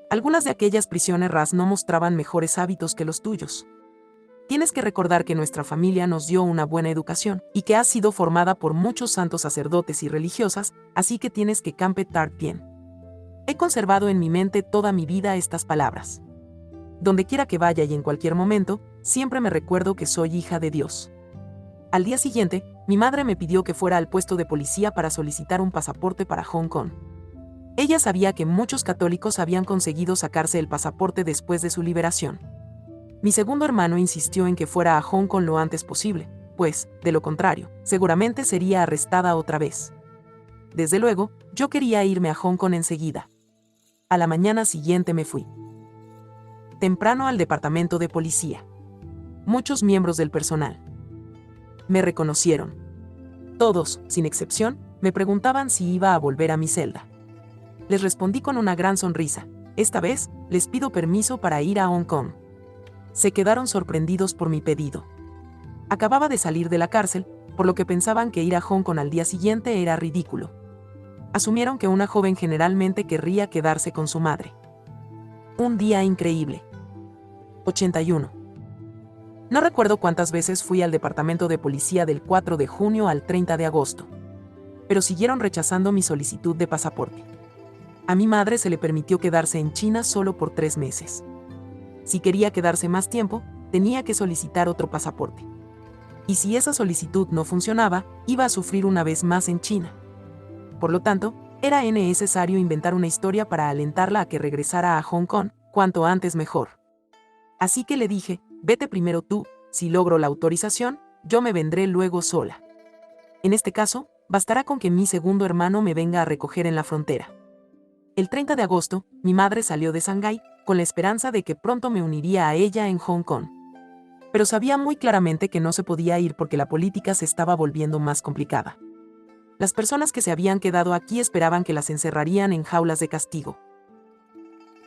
Algunas de aquellas prisioneras no mostraban mejores hábitos que los tuyos. Tienes que recordar que nuestra familia nos dio una buena educación y que ha sido formada por muchos santos sacerdotes y religiosas, así que tienes que campetar bien. He conservado en mi mente toda mi vida estas palabras. Donde quiera que vaya y en cualquier momento, siempre me recuerdo que soy hija de Dios. Al día siguiente, mi madre me pidió que fuera al puesto de policía para solicitar un pasaporte para Hong Kong. Ella sabía que muchos católicos habían conseguido sacarse el pasaporte después de su liberación. Mi segundo hermano insistió en que fuera a Hong Kong lo antes posible, pues, de lo contrario, seguramente sería arrestada otra vez. Desde luego, yo quería irme a Hong Kong enseguida. A la mañana siguiente me fui temprano al departamento de policía. Muchos miembros del personal me reconocieron. Todos, sin excepción, me preguntaban si iba a volver a mi celda. Les respondí con una gran sonrisa. Esta vez, les pido permiso para ir a Hong Kong. Se quedaron sorprendidos por mi pedido. Acababa de salir de la cárcel, por lo que pensaban que ir a Hong Kong al día siguiente era ridículo. Asumieron que una joven generalmente querría quedarse con su madre. Un día increíble. 81. No recuerdo cuántas veces fui al departamento de policía del 4 de junio al 30 de agosto. Pero siguieron rechazando mi solicitud de pasaporte. A mi madre se le permitió quedarse en China solo por 3 meses. Si quería quedarse más tiempo, tenía que solicitar otro pasaporte. Y si esa solicitud no funcionaba, iba a sufrir una vez más en China. Por lo tanto, era necesario inventar una historia para alentarla a que regresara a Hong Kong, cuanto antes mejor. Así que le dije, vete primero tú, si logro la autorización, yo me vendré luego sola. En este caso, bastará con que mi segundo hermano me venga a recoger en la frontera. El 30 de agosto, mi madre salió de Shanghái, con la esperanza de que pronto me uniría a ella en Hong Kong. Pero sabía muy claramente que no se podía ir porque la política se estaba volviendo más complicada. Las personas que se habían quedado aquí esperaban que las encerrarían en jaulas de castigo.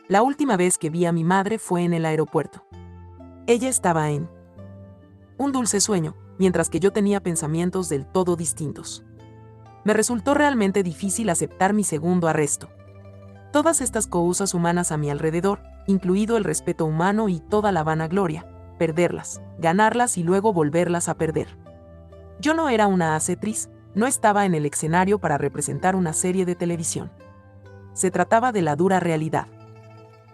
La última vez que vi a mi madre fue en el aeropuerto. Ella estaba en un dulce sueño, mientras que yo tenía pensamientos del todo distintos. Me resultó realmente difícil aceptar mi segundo arresto. Todas estas cosas humanas a mi alrededor, incluido el respeto humano y toda la vanagloria, perderlas, ganarlas y luego volverlas a perder. Yo no era una actriz, no estaba en el escenario para representar una serie de televisión. Se trataba de la dura realidad.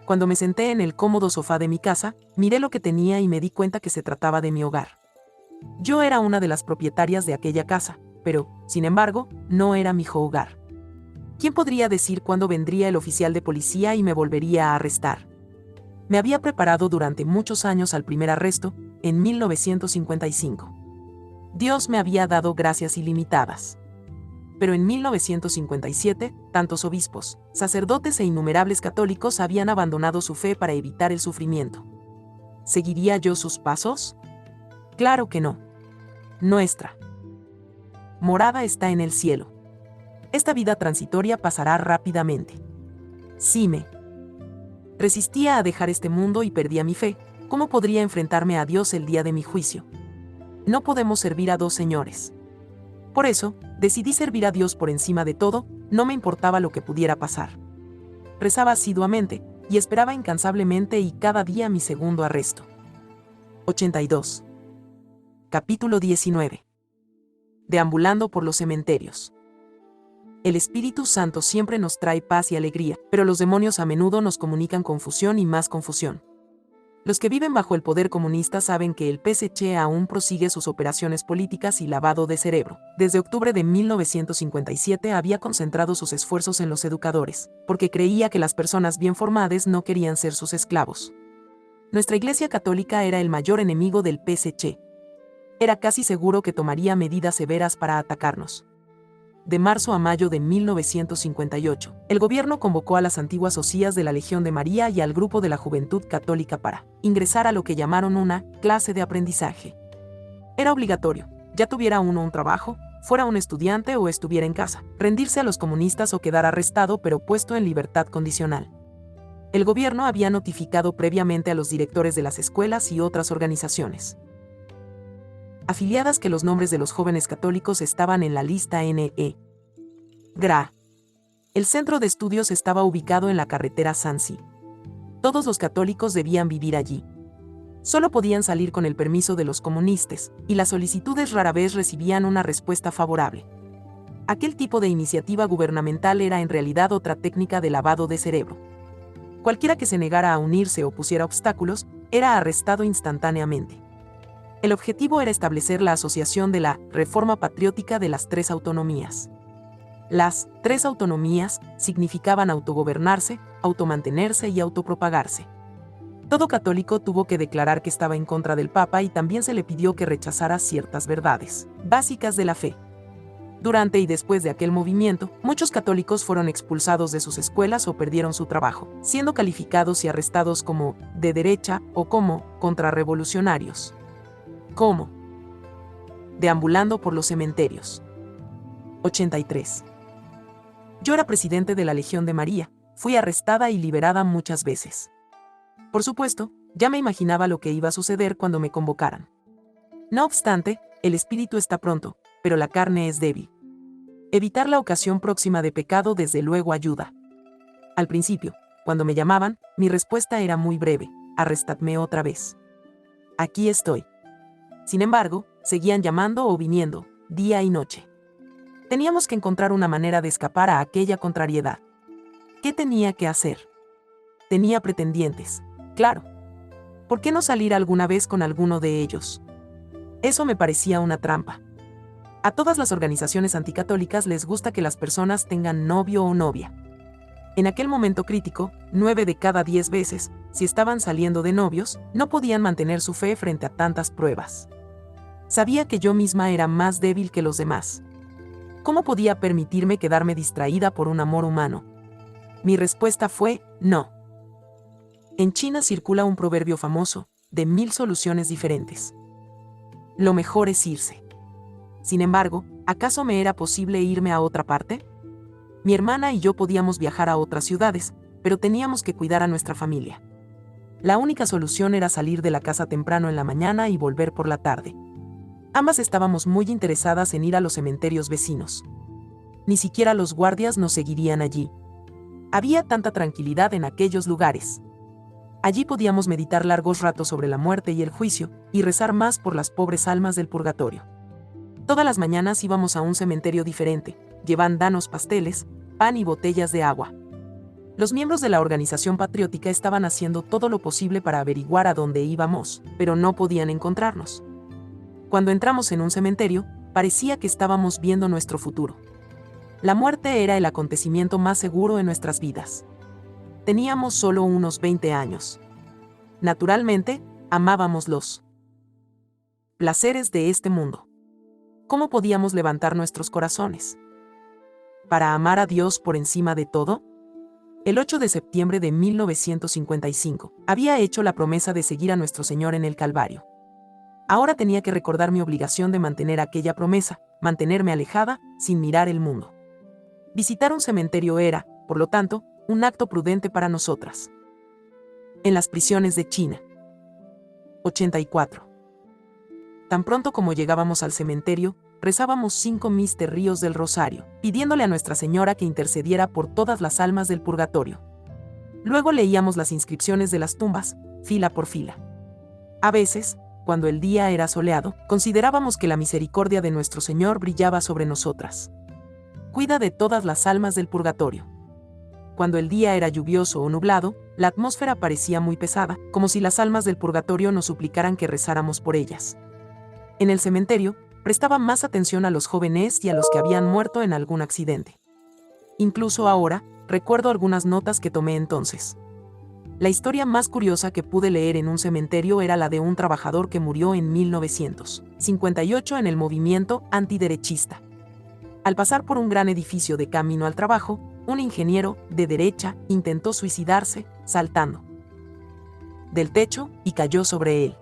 Cuando me senté en el cómodo sofá de mi casa, miré lo que tenía y me di cuenta que se trataba de mi hogar. Yo era una de las propietarias de aquella casa, pero, sin embargo, no era mi hogar. ¿Quién podría decir cuándo vendría el oficial de policía y me volvería a arrestar? Me había preparado durante muchos años al primer arresto, en 1955. Dios me había dado gracias ilimitadas. Pero en 1957, tantos obispos, sacerdotes e innumerables católicos habían abandonado su fe para evitar el sufrimiento. ¿Seguiría yo sus pasos? Claro que no. Nuestra morada está en el cielo. Esta vida transitoria pasará rápidamente. Si me resistía a dejar este mundo y perdía mi fe, ¿cómo podría enfrentarme a Dios el día de mi juicio? No podemos servir a dos señores. Por eso, decidí servir a Dios por encima de todo, no me importaba lo que pudiera pasar. Rezaba asiduamente, y esperaba incansablemente y cada día mi segundo arresto. 82. Capítulo 19. Deambulando por los cementerios. El Espíritu Santo siempre nos trae paz y alegría, pero los demonios a menudo nos comunican confusión y más confusión. Los que viven bajo el poder comunista saben que el PSC aún prosigue sus operaciones políticas y lavado de cerebro. Desde octubre de 1957 había concentrado sus esfuerzos en los educadores, porque creía que las personas bien formadas no querían ser sus esclavos. Nuestra Iglesia Católica era el mayor enemigo del PSC. Era casi seguro que tomaría medidas severas para atacarnos. De marzo a mayo de 1958, el gobierno convocó a las antiguas osías de la Legión de María y al grupo de la Juventud Católica para ingresar a lo que llamaron una clase de aprendizaje. Era obligatorio, ya tuviera uno un trabajo, fuera un estudiante o estuviera en casa, rendirse a los comunistas o quedar arrestado pero puesto en libertad condicional. El gobierno había notificado previamente a los directores de las escuelas y otras organizaciones afiliadas que los nombres de los jóvenes católicos estaban en la lista N.E. El centro de estudios estaba ubicado en la carretera Sansi. Todos los católicos debían vivir allí. Solo podían salir con el permiso de los comunistas, y las solicitudes rara vez recibían una respuesta favorable. Aquel tipo de iniciativa gubernamental era en realidad otra técnica de lavado de cerebro. Cualquiera que se negara a unirse o pusiera obstáculos, era arrestado instantáneamente. El objetivo era establecer la asociación de la Reforma Patriótica de las tres autonomías. Las tres autonomías significaban autogobernarse, automantenerse y autopropagarse. Todo católico tuvo que declarar que estaba en contra del Papa y también se le pidió que rechazara ciertas verdades básicas de la fe. Durante y después de aquel movimiento, muchos católicos fueron expulsados de sus escuelas o perdieron su trabajo, siendo calificados y arrestados como de derecha o como contrarrevolucionarios. ¿Cómo? Deambulando por los cementerios. 83. Yo era presidente de la Legión de María, fui arrestada y liberada muchas veces. Por supuesto, ya me imaginaba lo que iba a suceder cuando me convocaran. No obstante, el espíritu está pronto, pero la carne es débil. Evitar la ocasión próxima de pecado desde luego ayuda. Al principio, cuando me llamaban, mi respuesta era muy breve: arrestadme otra vez. Aquí estoy. Sin embargo, seguían llamando o viniendo, día y noche. Teníamos que encontrar una manera de escapar a aquella contrariedad. ¿Qué tenía que hacer? Tenía pretendientes, claro. ¿Por qué no salir alguna vez con alguno de ellos? Eso me parecía una trampa. A todas las organizaciones anticatólicas les gusta que las personas tengan novio o novia. En aquel momento crítico, 9 de cada 10 veces, si estaban saliendo de novios, no podían mantener su fe frente a tantas pruebas. Sabía que yo misma era más débil que los demás. ¿Cómo podía permitirme quedarme distraída por un amor humano? Mi respuesta fue, no. En China circula un proverbio famoso, de 1000 soluciones diferentes. Lo mejor es irse. Sin embargo, ¿acaso me era posible irme a otra parte? Mi hermana y yo podíamos viajar a otras ciudades, pero teníamos que cuidar a nuestra familia. La única solución era salir de la casa temprano en la mañana y volver por la tarde. Ambas estábamos muy interesadas en ir a los cementerios vecinos. Ni siquiera los guardias nos seguirían allí. Había tanta tranquilidad en aquellos lugares. Allí podíamos meditar largos ratos sobre la muerte y el juicio, y rezar más por las pobres almas del purgatorio. Todas las mañanas íbamos a un cementerio diferente, llevándonos pasteles, pan y botellas de agua. Los miembros de la organización patriótica estaban haciendo todo lo posible para averiguar a dónde íbamos, pero no podían encontrarnos. Cuando entramos en un cementerio, parecía que estábamos viendo nuestro futuro. La muerte era el acontecimiento más seguro en nuestras vidas. Teníamos solo unos 20 años. Naturalmente, amábamos los placeres de este mundo. ¿Cómo podíamos levantar nuestros corazones para amar a Dios por encima de todo? El 8 de septiembre de 1955, había hecho la promesa de seguir a nuestro Señor en el Calvario. Ahora tenía que recordar mi obligación de mantener aquella promesa, mantenerme alejada, sin mirar el mundo. Visitar un cementerio era, por lo tanto, un acto prudente para nosotras. En las prisiones de China. 84. Tan pronto como llegábamos al cementerio, rezábamos 5 misterios del rosario, pidiéndole a Nuestra Señora que intercediera por todas las almas del purgatorio. Luego leíamos las inscripciones de las tumbas, fila por fila. A veces, cuando el día era soleado, considerábamos que la misericordia de nuestro Señor brillaba sobre nosotras. Cuida de todas las almas del purgatorio. Cuando el día era lluvioso o nublado, la atmósfera parecía muy pesada, como si las almas del purgatorio nos suplicaran que rezáramos por ellas. En el cementerio, prestaba más atención a los jóvenes y a los que habían muerto en algún accidente. Incluso ahora, recuerdo algunas notas que tomé entonces. La historia más curiosa que pude leer en un cementerio era la de un trabajador que murió en 1958 en el movimiento antiderechista. Al pasar por un gran edificio de camino al trabajo, un ingeniero, de derecha, intentó suicidarse, saltando del techo y cayó sobre él.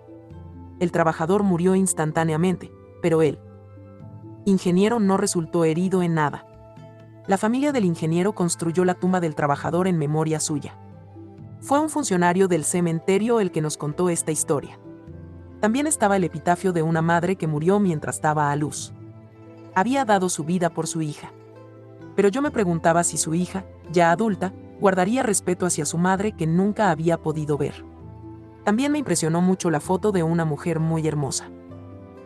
El trabajador murió instantáneamente, pero el ingeniero no resultó herido en nada. La familia del ingeniero construyó la tumba del trabajador en memoria suya. Fue un funcionario del cementerio el que nos contó esta historia. También estaba el epitafio de una madre que murió mientras daba a luz. Había dado su vida por su hija. Pero yo me preguntaba si su hija, ya adulta, guardaría respeto hacia su madre que nunca había podido ver. También me impresionó mucho la foto de una mujer muy hermosa.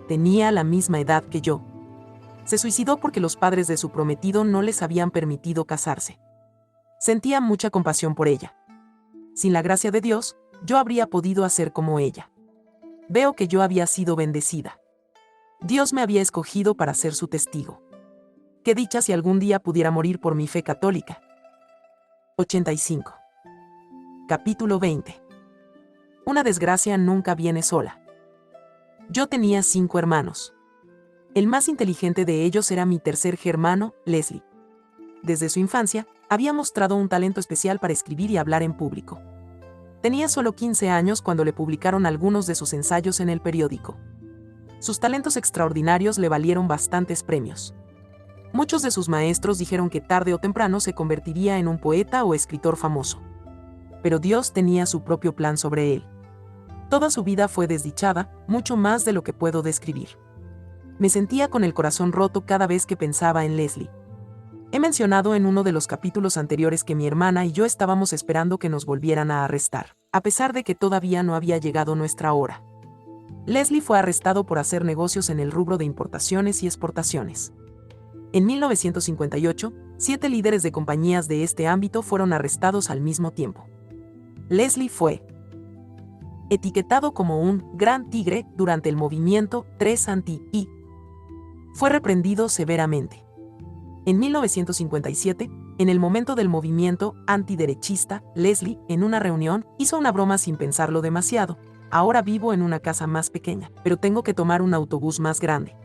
Tenía la misma edad que yo. Se suicidó porque los padres de su prometido no les habían permitido casarse. Sentía mucha compasión por ella. Sin la gracia de Dios, yo habría podido hacer como ella. Veo que yo había sido bendecida. Dios me había escogido para ser su testigo. Qué dicha si algún día pudiera morir por mi fe católica. 85. Capítulo 20. Una desgracia nunca viene sola. Yo tenía 5 hermanos. El más inteligente de ellos era mi tercer hermano, Leslie. Desde su infancia, había mostrado un talento especial para escribir y hablar en público. Tenía solo 15 años cuando le publicaron algunos de sus ensayos en el periódico. Sus talentos extraordinarios le valieron bastantes premios. Muchos de sus maestros dijeron que tarde o temprano se convertiría en un poeta o escritor famoso. Pero Dios tenía su propio plan sobre él. Toda su vida fue desdichada, mucho más de lo que puedo describir. Me sentía con el corazón roto cada vez que pensaba en Leslie. He mencionado en uno de los capítulos anteriores que mi hermana y yo estábamos esperando que nos volvieran a arrestar, a pesar de que todavía no había llegado nuestra hora. Leslie fue arrestado por hacer negocios en el rubro de importaciones y exportaciones. En 1958, 7 líderes de compañías de este ámbito fueron arrestados al mismo tiempo. Leslie fue etiquetado como un gran tigre durante el movimiento 3 anti y fue reprendido severamente. En 1957, en el momento del movimiento antiderechista, Leslie, en una reunión, hizo una broma sin pensarlo demasiado. Ahora vivo en una casa más pequeña, pero tengo que tomar un autobús más grande.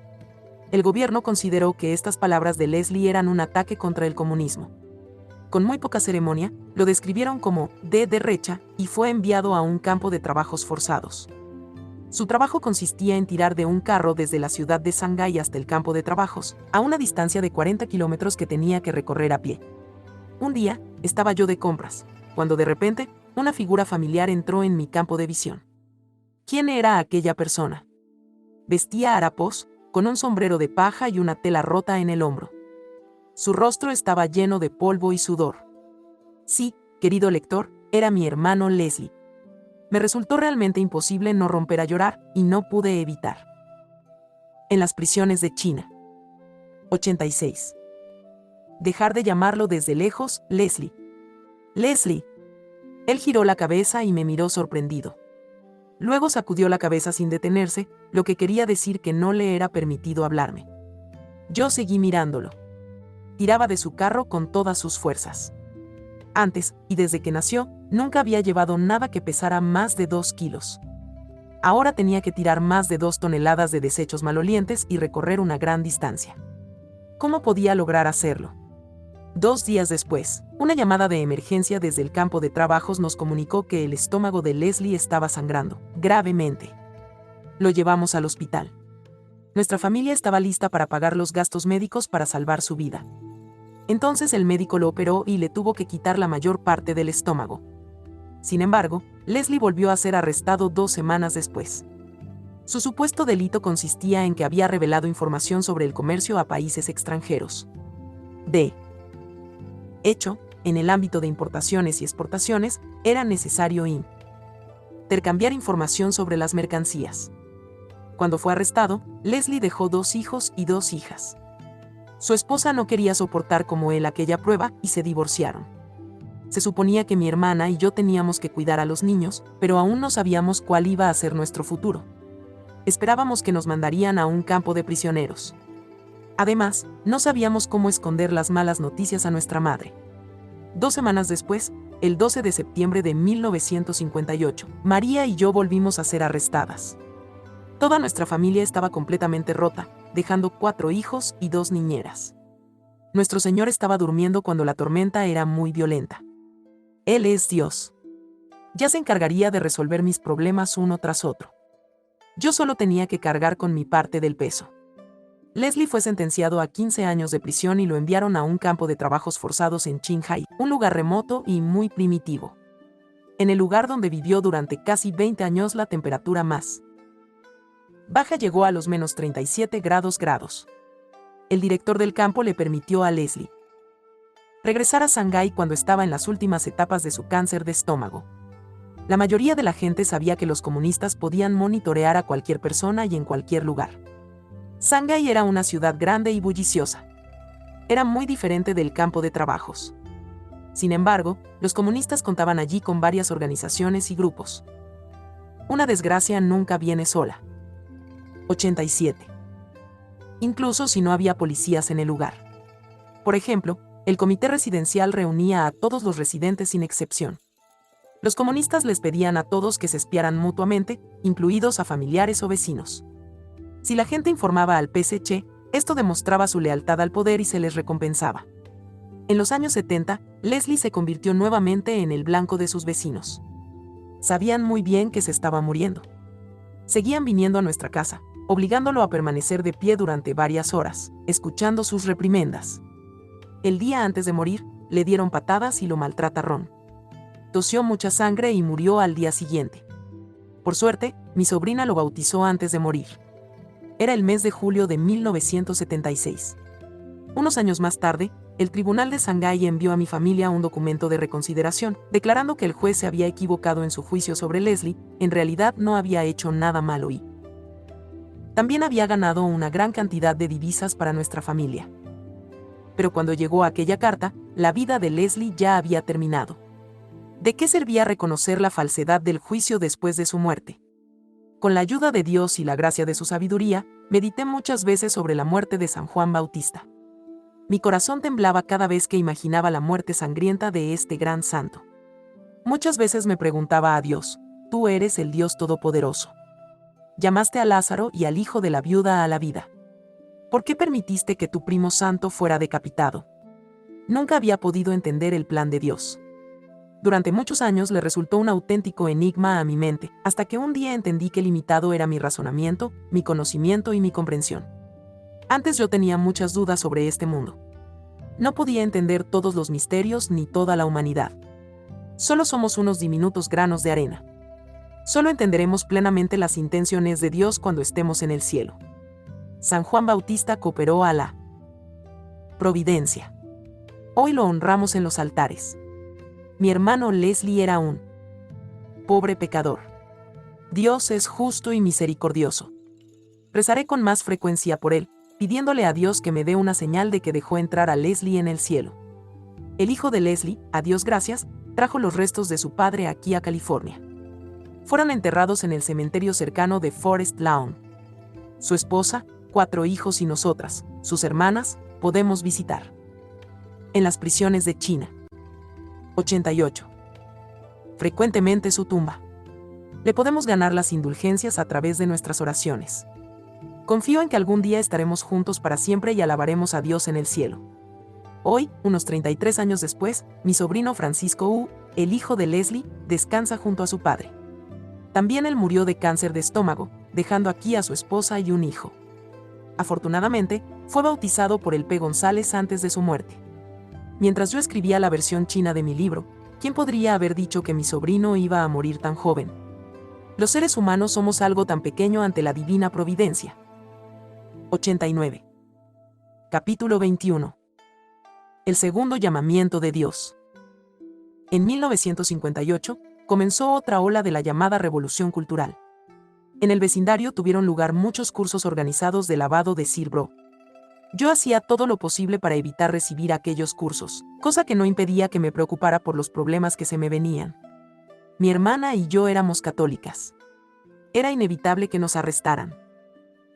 El gobierno consideró que estas palabras de Leslie eran un ataque contra el comunismo. Con muy poca ceremonia, lo describieron como de derecha y fue enviado a un campo de trabajos forzados. Su trabajo consistía en tirar de un carro desde la ciudad de Shanghái hasta el campo de trabajos, a una distancia de 40 kilómetros que tenía que recorrer a pie. Un día, estaba yo de compras, cuando de repente, una figura familiar entró en mi campo de visión. ¿Quién era aquella persona? Vestía harapos, con un sombrero de paja y una tela rota en el hombro. Su rostro estaba lleno de polvo y sudor. Sí, querido lector, era mi hermano Leslie. Me resultó realmente imposible no romper a llorar, y no pude evitar. En las prisiones de China. 86. Dejar de llamarlo desde lejos, Leslie. Leslie. Él giró la cabeza y me miró sorprendido. Luego sacudió la cabeza sin detenerse, lo que quería decir que no le era permitido hablarme. Yo seguí mirándolo. Tiraba de su carro con todas sus fuerzas. Antes, y desde que nació, nunca había llevado nada que pesara más de 2 kilos. Ahora tenía que tirar más de 2 toneladas de desechos malolientes y recorrer una gran distancia. ¿Cómo podía lograr hacerlo? 2 días después, una llamada de emergencia desde el campo de trabajos nos comunicó que el estómago de Leslie estaba sangrando, gravemente. Lo llevamos al hospital. Nuestra familia estaba lista para pagar los gastos médicos para salvar su vida. Entonces el médico lo operó y le tuvo que quitar la mayor parte del estómago. Sin embargo, Leslie volvió a ser arrestado 2 semanas después. Su supuesto delito consistía en que había revelado información sobre el comercio a países extranjeros. De hecho, en el ámbito de importaciones y exportaciones, era necesario intercambiar información sobre las mercancías. Cuando fue arrestado, Leslie dejó 2 hijos y 2 hijas. Su esposa no quería soportar como él aquella prueba y se divorciaron. Se suponía que mi hermana y yo teníamos que cuidar a los niños, pero aún no sabíamos cuál iba a ser nuestro futuro. Esperábamos que nos mandarían a un campo de prisioneros. Además, no sabíamos cómo esconder las malas noticias a nuestra madre. 2 semanas después, el 12 de septiembre de 1958, María y yo volvimos a ser arrestadas. Toda nuestra familia estaba completamente rota, dejando 4 hijos y 2 niñeras. Nuestro Señor estaba durmiendo cuando la tormenta era muy violenta. Él es Dios. Ya se encargaría de resolver mis problemas uno tras otro. Yo solo tenía que cargar con mi parte del peso. Leslie fue sentenciado a 15 años de prisión y lo enviaron a un campo de trabajos forzados en Qinghai, un lugar remoto y muy primitivo. En el lugar donde vivió durante casi 20 años la temperatura más baja llegó a los menos 37 grados. El director del campo le permitió a Leslie regresar a Shanghái cuando estaba en las últimas etapas de su cáncer de estómago. La mayoría de la gente sabía que los comunistas podían monitorear a cualquier persona y en cualquier lugar. Shanghái era una ciudad grande y bulliciosa. Era muy diferente del campo de trabajos. Sin embargo, los comunistas contaban allí con varias organizaciones y grupos. Una desgracia nunca viene sola. 87. Incluso si no había policías en el lugar. Por ejemplo, el comité residencial reunía a todos los residentes sin excepción. Los comunistas les pedían a todos que se espiaran mutuamente, incluidos a familiares o vecinos. Si la gente informaba al PSC, esto demostraba su lealtad al poder y se les recompensaba. En los años 70, Leslie se convirtió nuevamente en el blanco de sus vecinos. Sabían muy bien que se estaba muriendo. Seguían viniendo a nuestra casa, obligándolo a permanecer de pie durante varias horas, escuchando sus reprimendas. El día antes de morir, le dieron patadas y lo maltrataron. Tosió mucha sangre y murió al día siguiente. Por suerte, mi sobrina lo bautizó antes de morir. Era el mes de julio de 1976. Unos años más tarde, el tribunal de Shanghái envió a mi familia un documento de reconsideración, declarando que el juez se había equivocado en su juicio sobre Leslie, en realidad no había hecho nada malo y también había ganado una gran cantidad de divisas para nuestra familia. Pero cuando llegó aquella carta, la vida de Leslie ya había terminado. ¿De qué servía reconocer la falsedad del juicio después de su muerte? Con la ayuda de Dios y la gracia de su sabiduría, medité muchas veces sobre la muerte de San Juan Bautista. Mi corazón temblaba cada vez que imaginaba la muerte sangrienta de este gran santo. Muchas veces me preguntaba a Dios, tú eres el Dios Todopoderoso. Llamaste a Lázaro y al hijo de la viuda a la vida. ¿Por qué permitiste que tu primo santo fuera decapitado? Nunca había podido entender el plan de Dios. Durante muchos años le resultó un auténtico enigma a mi mente, hasta que un día entendí que limitado era mi razonamiento, mi conocimiento y mi comprensión. Antes yo tenía muchas dudas sobre este mundo. No podía entender todos los misterios ni toda la humanidad. Solo somos unos diminutos granos de arena. Solo entenderemos plenamente las intenciones de Dios cuando estemos en el cielo. San Juan Bautista cooperó a la providencia. Hoy lo honramos en los altares. Mi hermano Leslie era un pobre pecador. Dios es justo y misericordioso. Rezaré con más frecuencia por él, pidiéndole a Dios que me dé una señal de que dejó entrar a Leslie en el cielo. El hijo de Leslie, a Dios gracias, trajo los restos de su padre aquí a California. Fueron enterrados en el cementerio cercano de Forest Lawn. Su esposa, 4 hijos y nosotras, sus hermanas, podemos visitar. En las prisiones de China. 88. Frecuentemente su tumba. Le podemos ganar las indulgencias a través de nuestras oraciones. Confío en que algún día estaremos juntos para siempre y alabaremos a Dios en el cielo. Hoy, unos 33 años después, mi sobrino Francisco U., el hijo de Leslie, descansa junto a su padre. También él murió de cáncer de estómago, dejando aquí a su esposa y un hijo. Afortunadamente, fue bautizado por el P. González antes de su muerte. Mientras yo escribía la versión china de mi libro, ¿quién podría haber dicho que mi sobrino iba a morir tan joven? Los seres humanos somos algo tan pequeño ante la divina providencia. 89. Capítulo 21. El segundo llamamiento de Dios. En 1958, comenzó otra ola de la llamada Revolución Cultural. En el vecindario tuvieron lugar muchos cursos organizados de lavado de cerebro. Yo hacía todo lo posible para evitar recibir aquellos cursos, cosa que no impedía que me preocupara por los problemas que se me venían. Mi hermana y yo éramos católicas. Era inevitable que nos arrestaran.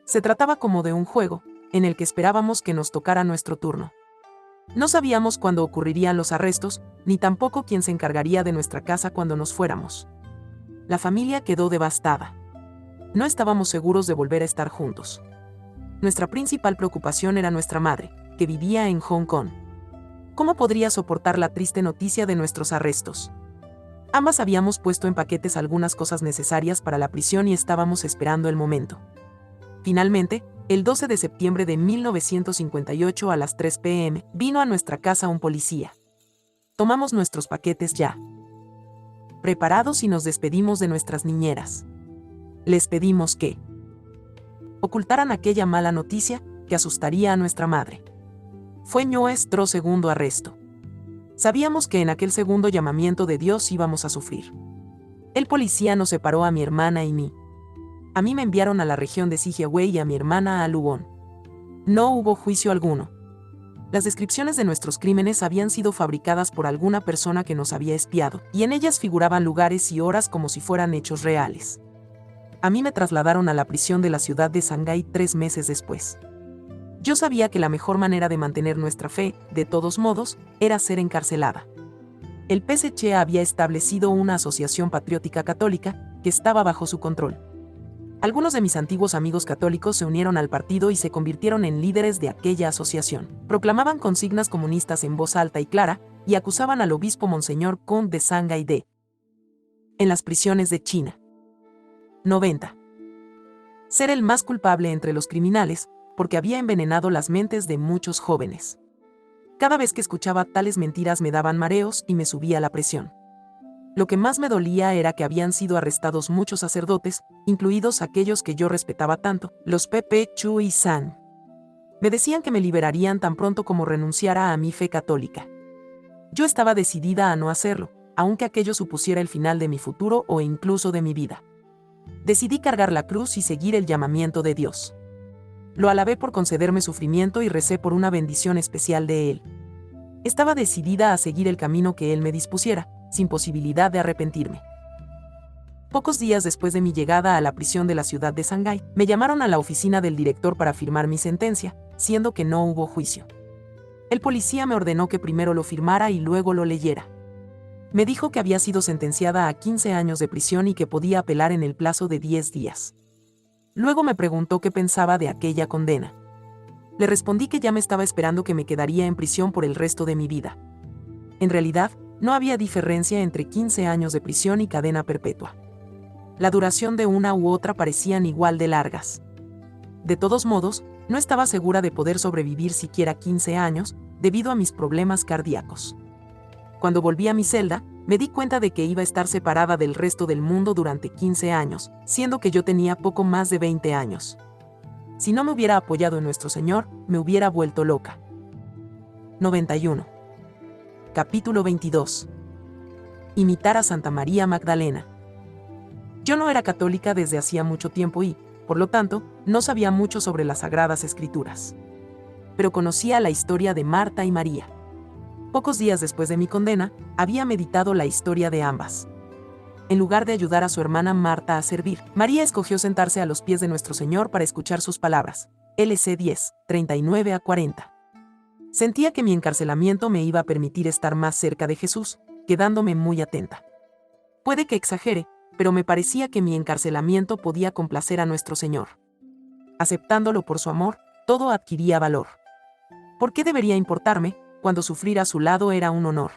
Se trataba como de un juego, en el que esperábamos que nos tocara nuestro turno. No sabíamos cuándo ocurrirían los arrestos, ni tampoco quién se encargaría de nuestra casa cuando nos fuéramos. La familia quedó devastada. No estábamos seguros de volver a estar juntos. Nuestra principal preocupación era nuestra madre, que vivía en Hong Kong. ¿Cómo podría soportar la triste noticia de nuestros arrestos? Ambas habíamos puesto en paquetes algunas cosas necesarias para la prisión y estábamos esperando el momento. Finalmente, el 12 de septiembre de 1958 a las 3 p.m., vino a nuestra casa un policía. Tomamos nuestros paquetes ya preparados y nos despedimos de nuestras niñeras. Les pedimos que ocultaran aquella mala noticia que asustaría a nuestra madre. Fue nuestro segundo arresto. Sabíamos que en aquel segundo llamamiento de Dios íbamos a sufrir. El policía nos separó a mi hermana y mí. A mí me enviaron a la región de Sijiawei y a mi hermana a Lugon. No hubo juicio alguno. Las descripciones de nuestros crímenes habían sido fabricadas por alguna persona que nos había espiado, y en ellas figuraban lugares y horas como si fueran hechos reales. A mí me trasladaron a la prisión de la ciudad de Shanghái 3 meses después. Yo sabía que la mejor manera de mantener nuestra fe, de todos modos, era ser encarcelada. El PSC había establecido una asociación patriótica católica que estaba bajo su control. Algunos de mis antiguos amigos católicos se unieron al partido y se convirtieron en líderes de aquella asociación. Proclamaban consignas comunistas en voz alta y clara y acusaban al obispo Monseñor Kung de Shanghái de en las prisiones de China. 90. Ser el más culpable entre los criminales, porque había envenenado las mentes de muchos jóvenes. Cada vez que escuchaba tales mentiras me daban mareos y me subía la presión. Lo que más me dolía era que habían sido arrestados muchos sacerdotes, incluidos aquellos que yo respetaba tanto, los Pepe Chu y San. Me decían que me liberarían tan pronto como renunciara a mi fe católica. Yo estaba decidida a no hacerlo, aunque aquello supusiera el final de mi futuro o incluso de mi vida. Decidí cargar la cruz y seguir el llamamiento de Dios. Lo alabé por concederme sufrimiento y recé por una bendición especial de Él. Estaba decidida a seguir el camino que Él me dispusiera, sin posibilidad de arrepentirme. Pocos días después de mi llegada a la prisión de la ciudad de Shanghái, me llamaron a la oficina del director para firmar mi sentencia, siendo que no hubo juicio. El policía me ordenó que primero lo firmara y luego lo leyera. Me dijo que había sido sentenciada a 15 años de prisión y que podía apelar en el plazo de 10 días. Luego me preguntó qué pensaba de aquella condena. Le respondí que ya me estaba esperando que me quedaría en prisión por el resto de mi vida. En realidad, no había diferencia entre 15 años de prisión y cadena perpetua. La duración de una u otra parecían igual de largas. De todos modos, no estaba segura de poder sobrevivir siquiera 15 años, debido a mis problemas cardíacos. Cuando volví a mi celda, me di cuenta de que iba a estar separada del resto del mundo durante 15 años, siendo que yo tenía poco más de 20 años. Si no me hubiera apoyado en nuestro Señor, me hubiera vuelto loca. 91. Capítulo 22. Imitar a Santa María Magdalena. Yo no era católica desde hacía mucho tiempo y, por lo tanto, no sabía mucho sobre las Sagradas Escrituras. Pero conocía la historia de Marta y María. Pocos días después de mi condena, había meditado la historia de ambas. En lugar de ayudar a su hermana Marta a servir, María escogió sentarse a los pies de nuestro Señor para escuchar sus palabras. LC 10, 39 a 40. Sentía que mi encarcelamiento me iba a permitir estar más cerca de Jesús, quedándome muy atenta. Puede que exagere, pero me parecía que mi encarcelamiento podía complacer a nuestro Señor. Aceptándolo por su amor, todo adquiría valor. ¿Por qué debería importarme, cuando sufrir a su lado era un honor?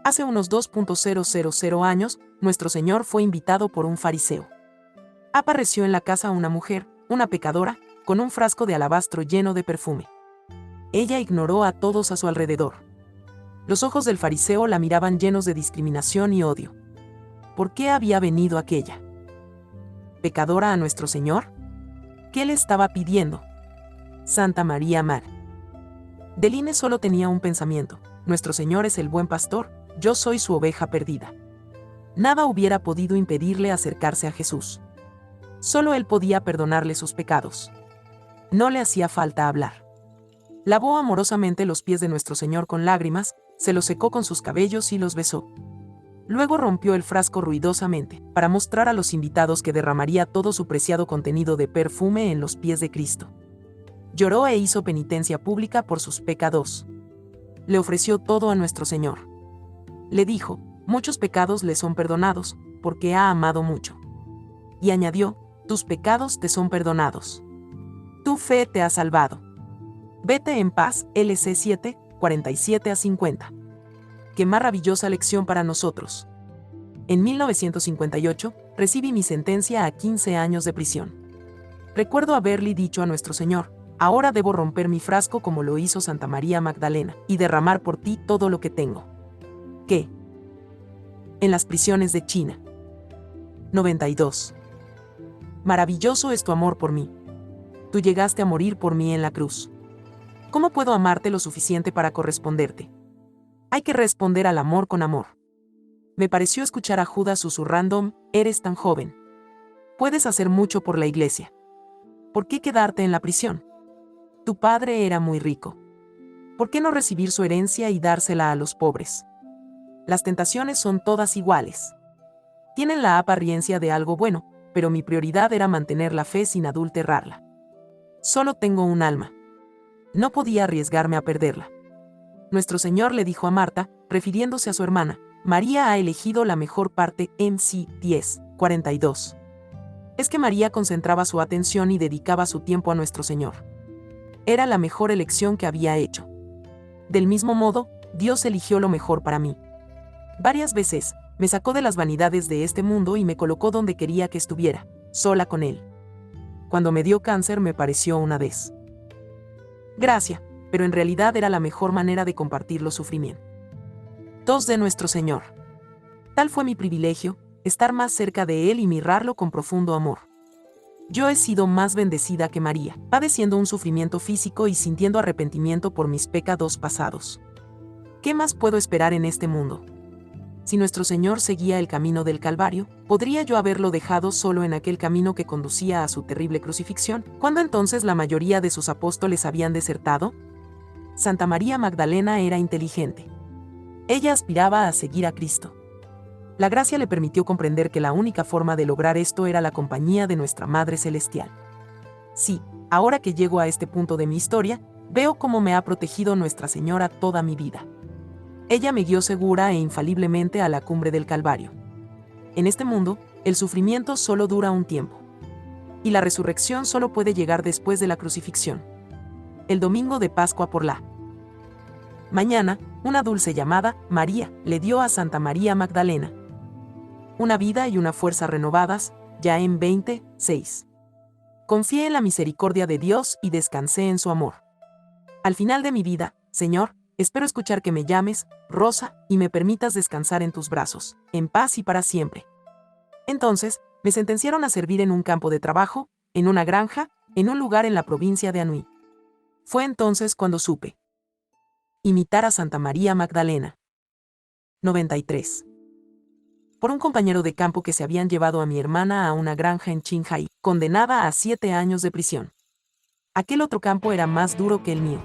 Hace unos 2.000 años, nuestro Señor fue invitado por un fariseo. Apareció en la casa una mujer, una pecadora, con un frasco de alabastro lleno de perfume. Ella ignoró a todos a su alrededor. Los ojos del fariseo la miraban llenos de discriminación y odio. ¿Por qué había venido aquella pecadora a nuestro Señor? ¿Qué le estaba pidiendo? Santa María Mar. Deline solo tenía un pensamiento: nuestro Señor es el buen pastor, yo soy su oveja perdida. Nada hubiera podido impedirle acercarse a Jesús. Solo Él podía perdonarle sus pecados. No le hacía falta hablar. Lavó amorosamente los pies de nuestro Señor con lágrimas, se los secó con sus cabellos y los besó. Luego rompió el frasco ruidosamente, para mostrar a los invitados que derramaría todo su preciado contenido de perfume en los pies de Cristo. Lloró e hizo penitencia pública por sus pecados. Le ofreció todo a nuestro Señor. Le dijo: muchos pecados le son perdonados, porque ha amado mucho. Y añadió: tus pecados te son perdonados. Tu fe te ha salvado. Vete en paz. LC 7, 47 a 50. Qué maravillosa lección para nosotros. En 1958, recibí mi sentencia a 15 años de prisión. Recuerdo haberle dicho a nuestro Señor: ahora debo romper mi frasco como lo hizo Santa María Magdalena, y derramar por ti todo lo que tengo. ¿Qué? En las prisiones de China. 92. Maravilloso es tu amor por mí. Tú llegaste a morir por mí en la cruz. ¿Cómo puedo amarte lo suficiente para corresponderte? Hay que responder al amor con amor. Me pareció escuchar a Judas susurrando: eres tan joven. Puedes hacer mucho por la iglesia. ¿Por qué quedarte en la prisión? Tu padre era muy rico. ¿Por qué no recibir su herencia y dársela a los pobres? Las tentaciones son todas iguales. Tienen la apariencia de algo bueno, pero mi prioridad era mantener la fe sin adulterarla. Solo tengo un alma. No podía arriesgarme a perderla. Nuestro Señor le dijo a Marta, refiriéndose a su hermana: María ha elegido la mejor parte. MC 10, 42. Es que María concentraba su atención y dedicaba su tiempo a nuestro Señor. Era la mejor elección que había hecho. Del mismo modo, Dios eligió lo mejor para mí. Varias veces, me sacó de las vanidades de este mundo y me colocó donde quería que estuviera, sola con Él. Cuando me dio cáncer me pareció una desgracia, pero en realidad era la mejor manera de compartir los sufrimientos de nuestro Señor. Tal fue mi privilegio, estar más cerca de Él y mirarlo con profundo amor. Yo he sido más bendecida que María, padeciendo un sufrimiento físico y sintiendo arrepentimiento por mis pecados pasados. ¿Qué más puedo esperar en este mundo? Si nuestro Señor seguía el camino del Calvario, ¿podría yo haberlo dejado solo en aquel camino que conducía a su terrible crucifixión, cuando entonces la mayoría de sus apóstoles habían desertado? Santa María Magdalena era inteligente. Ella aspiraba a seguir a Cristo. La gracia le permitió comprender que la única forma de lograr esto era la compañía de nuestra Madre Celestial. Sí, ahora que llego a este punto de mi historia, veo cómo me ha protegido Nuestra Señora toda mi vida. Ella me guió segura e infaliblemente a la cumbre del Calvario. En este mundo, el sufrimiento solo dura un tiempo. Y la resurrección solo puede llegar después de la crucifixión. El domingo de Pascua por la mañana, una dulce llamada, María, le dio a Santa María Magdalena una vida y una fuerza renovadas, ya en 26. Confié en la misericordia de Dios y descansé en su amor. Al final de mi vida, Señor, espero escuchar que me llames, Rosa, y me permitas descansar en tus brazos, en paz y para siempre. Entonces, me sentenciaron a servir en un campo de trabajo, en una granja, en un lugar en la provincia de Anhui. Fue entonces cuando supe imitar a Santa María Magdalena. 93. Por un compañero de campo que se habían llevado a mi hermana a una granja en Qinghai, condenada a 7 años de prisión. Aquel otro campo era más duro que el mío.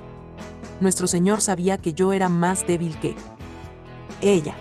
Nuestro Señor sabía que yo era más débil que ella.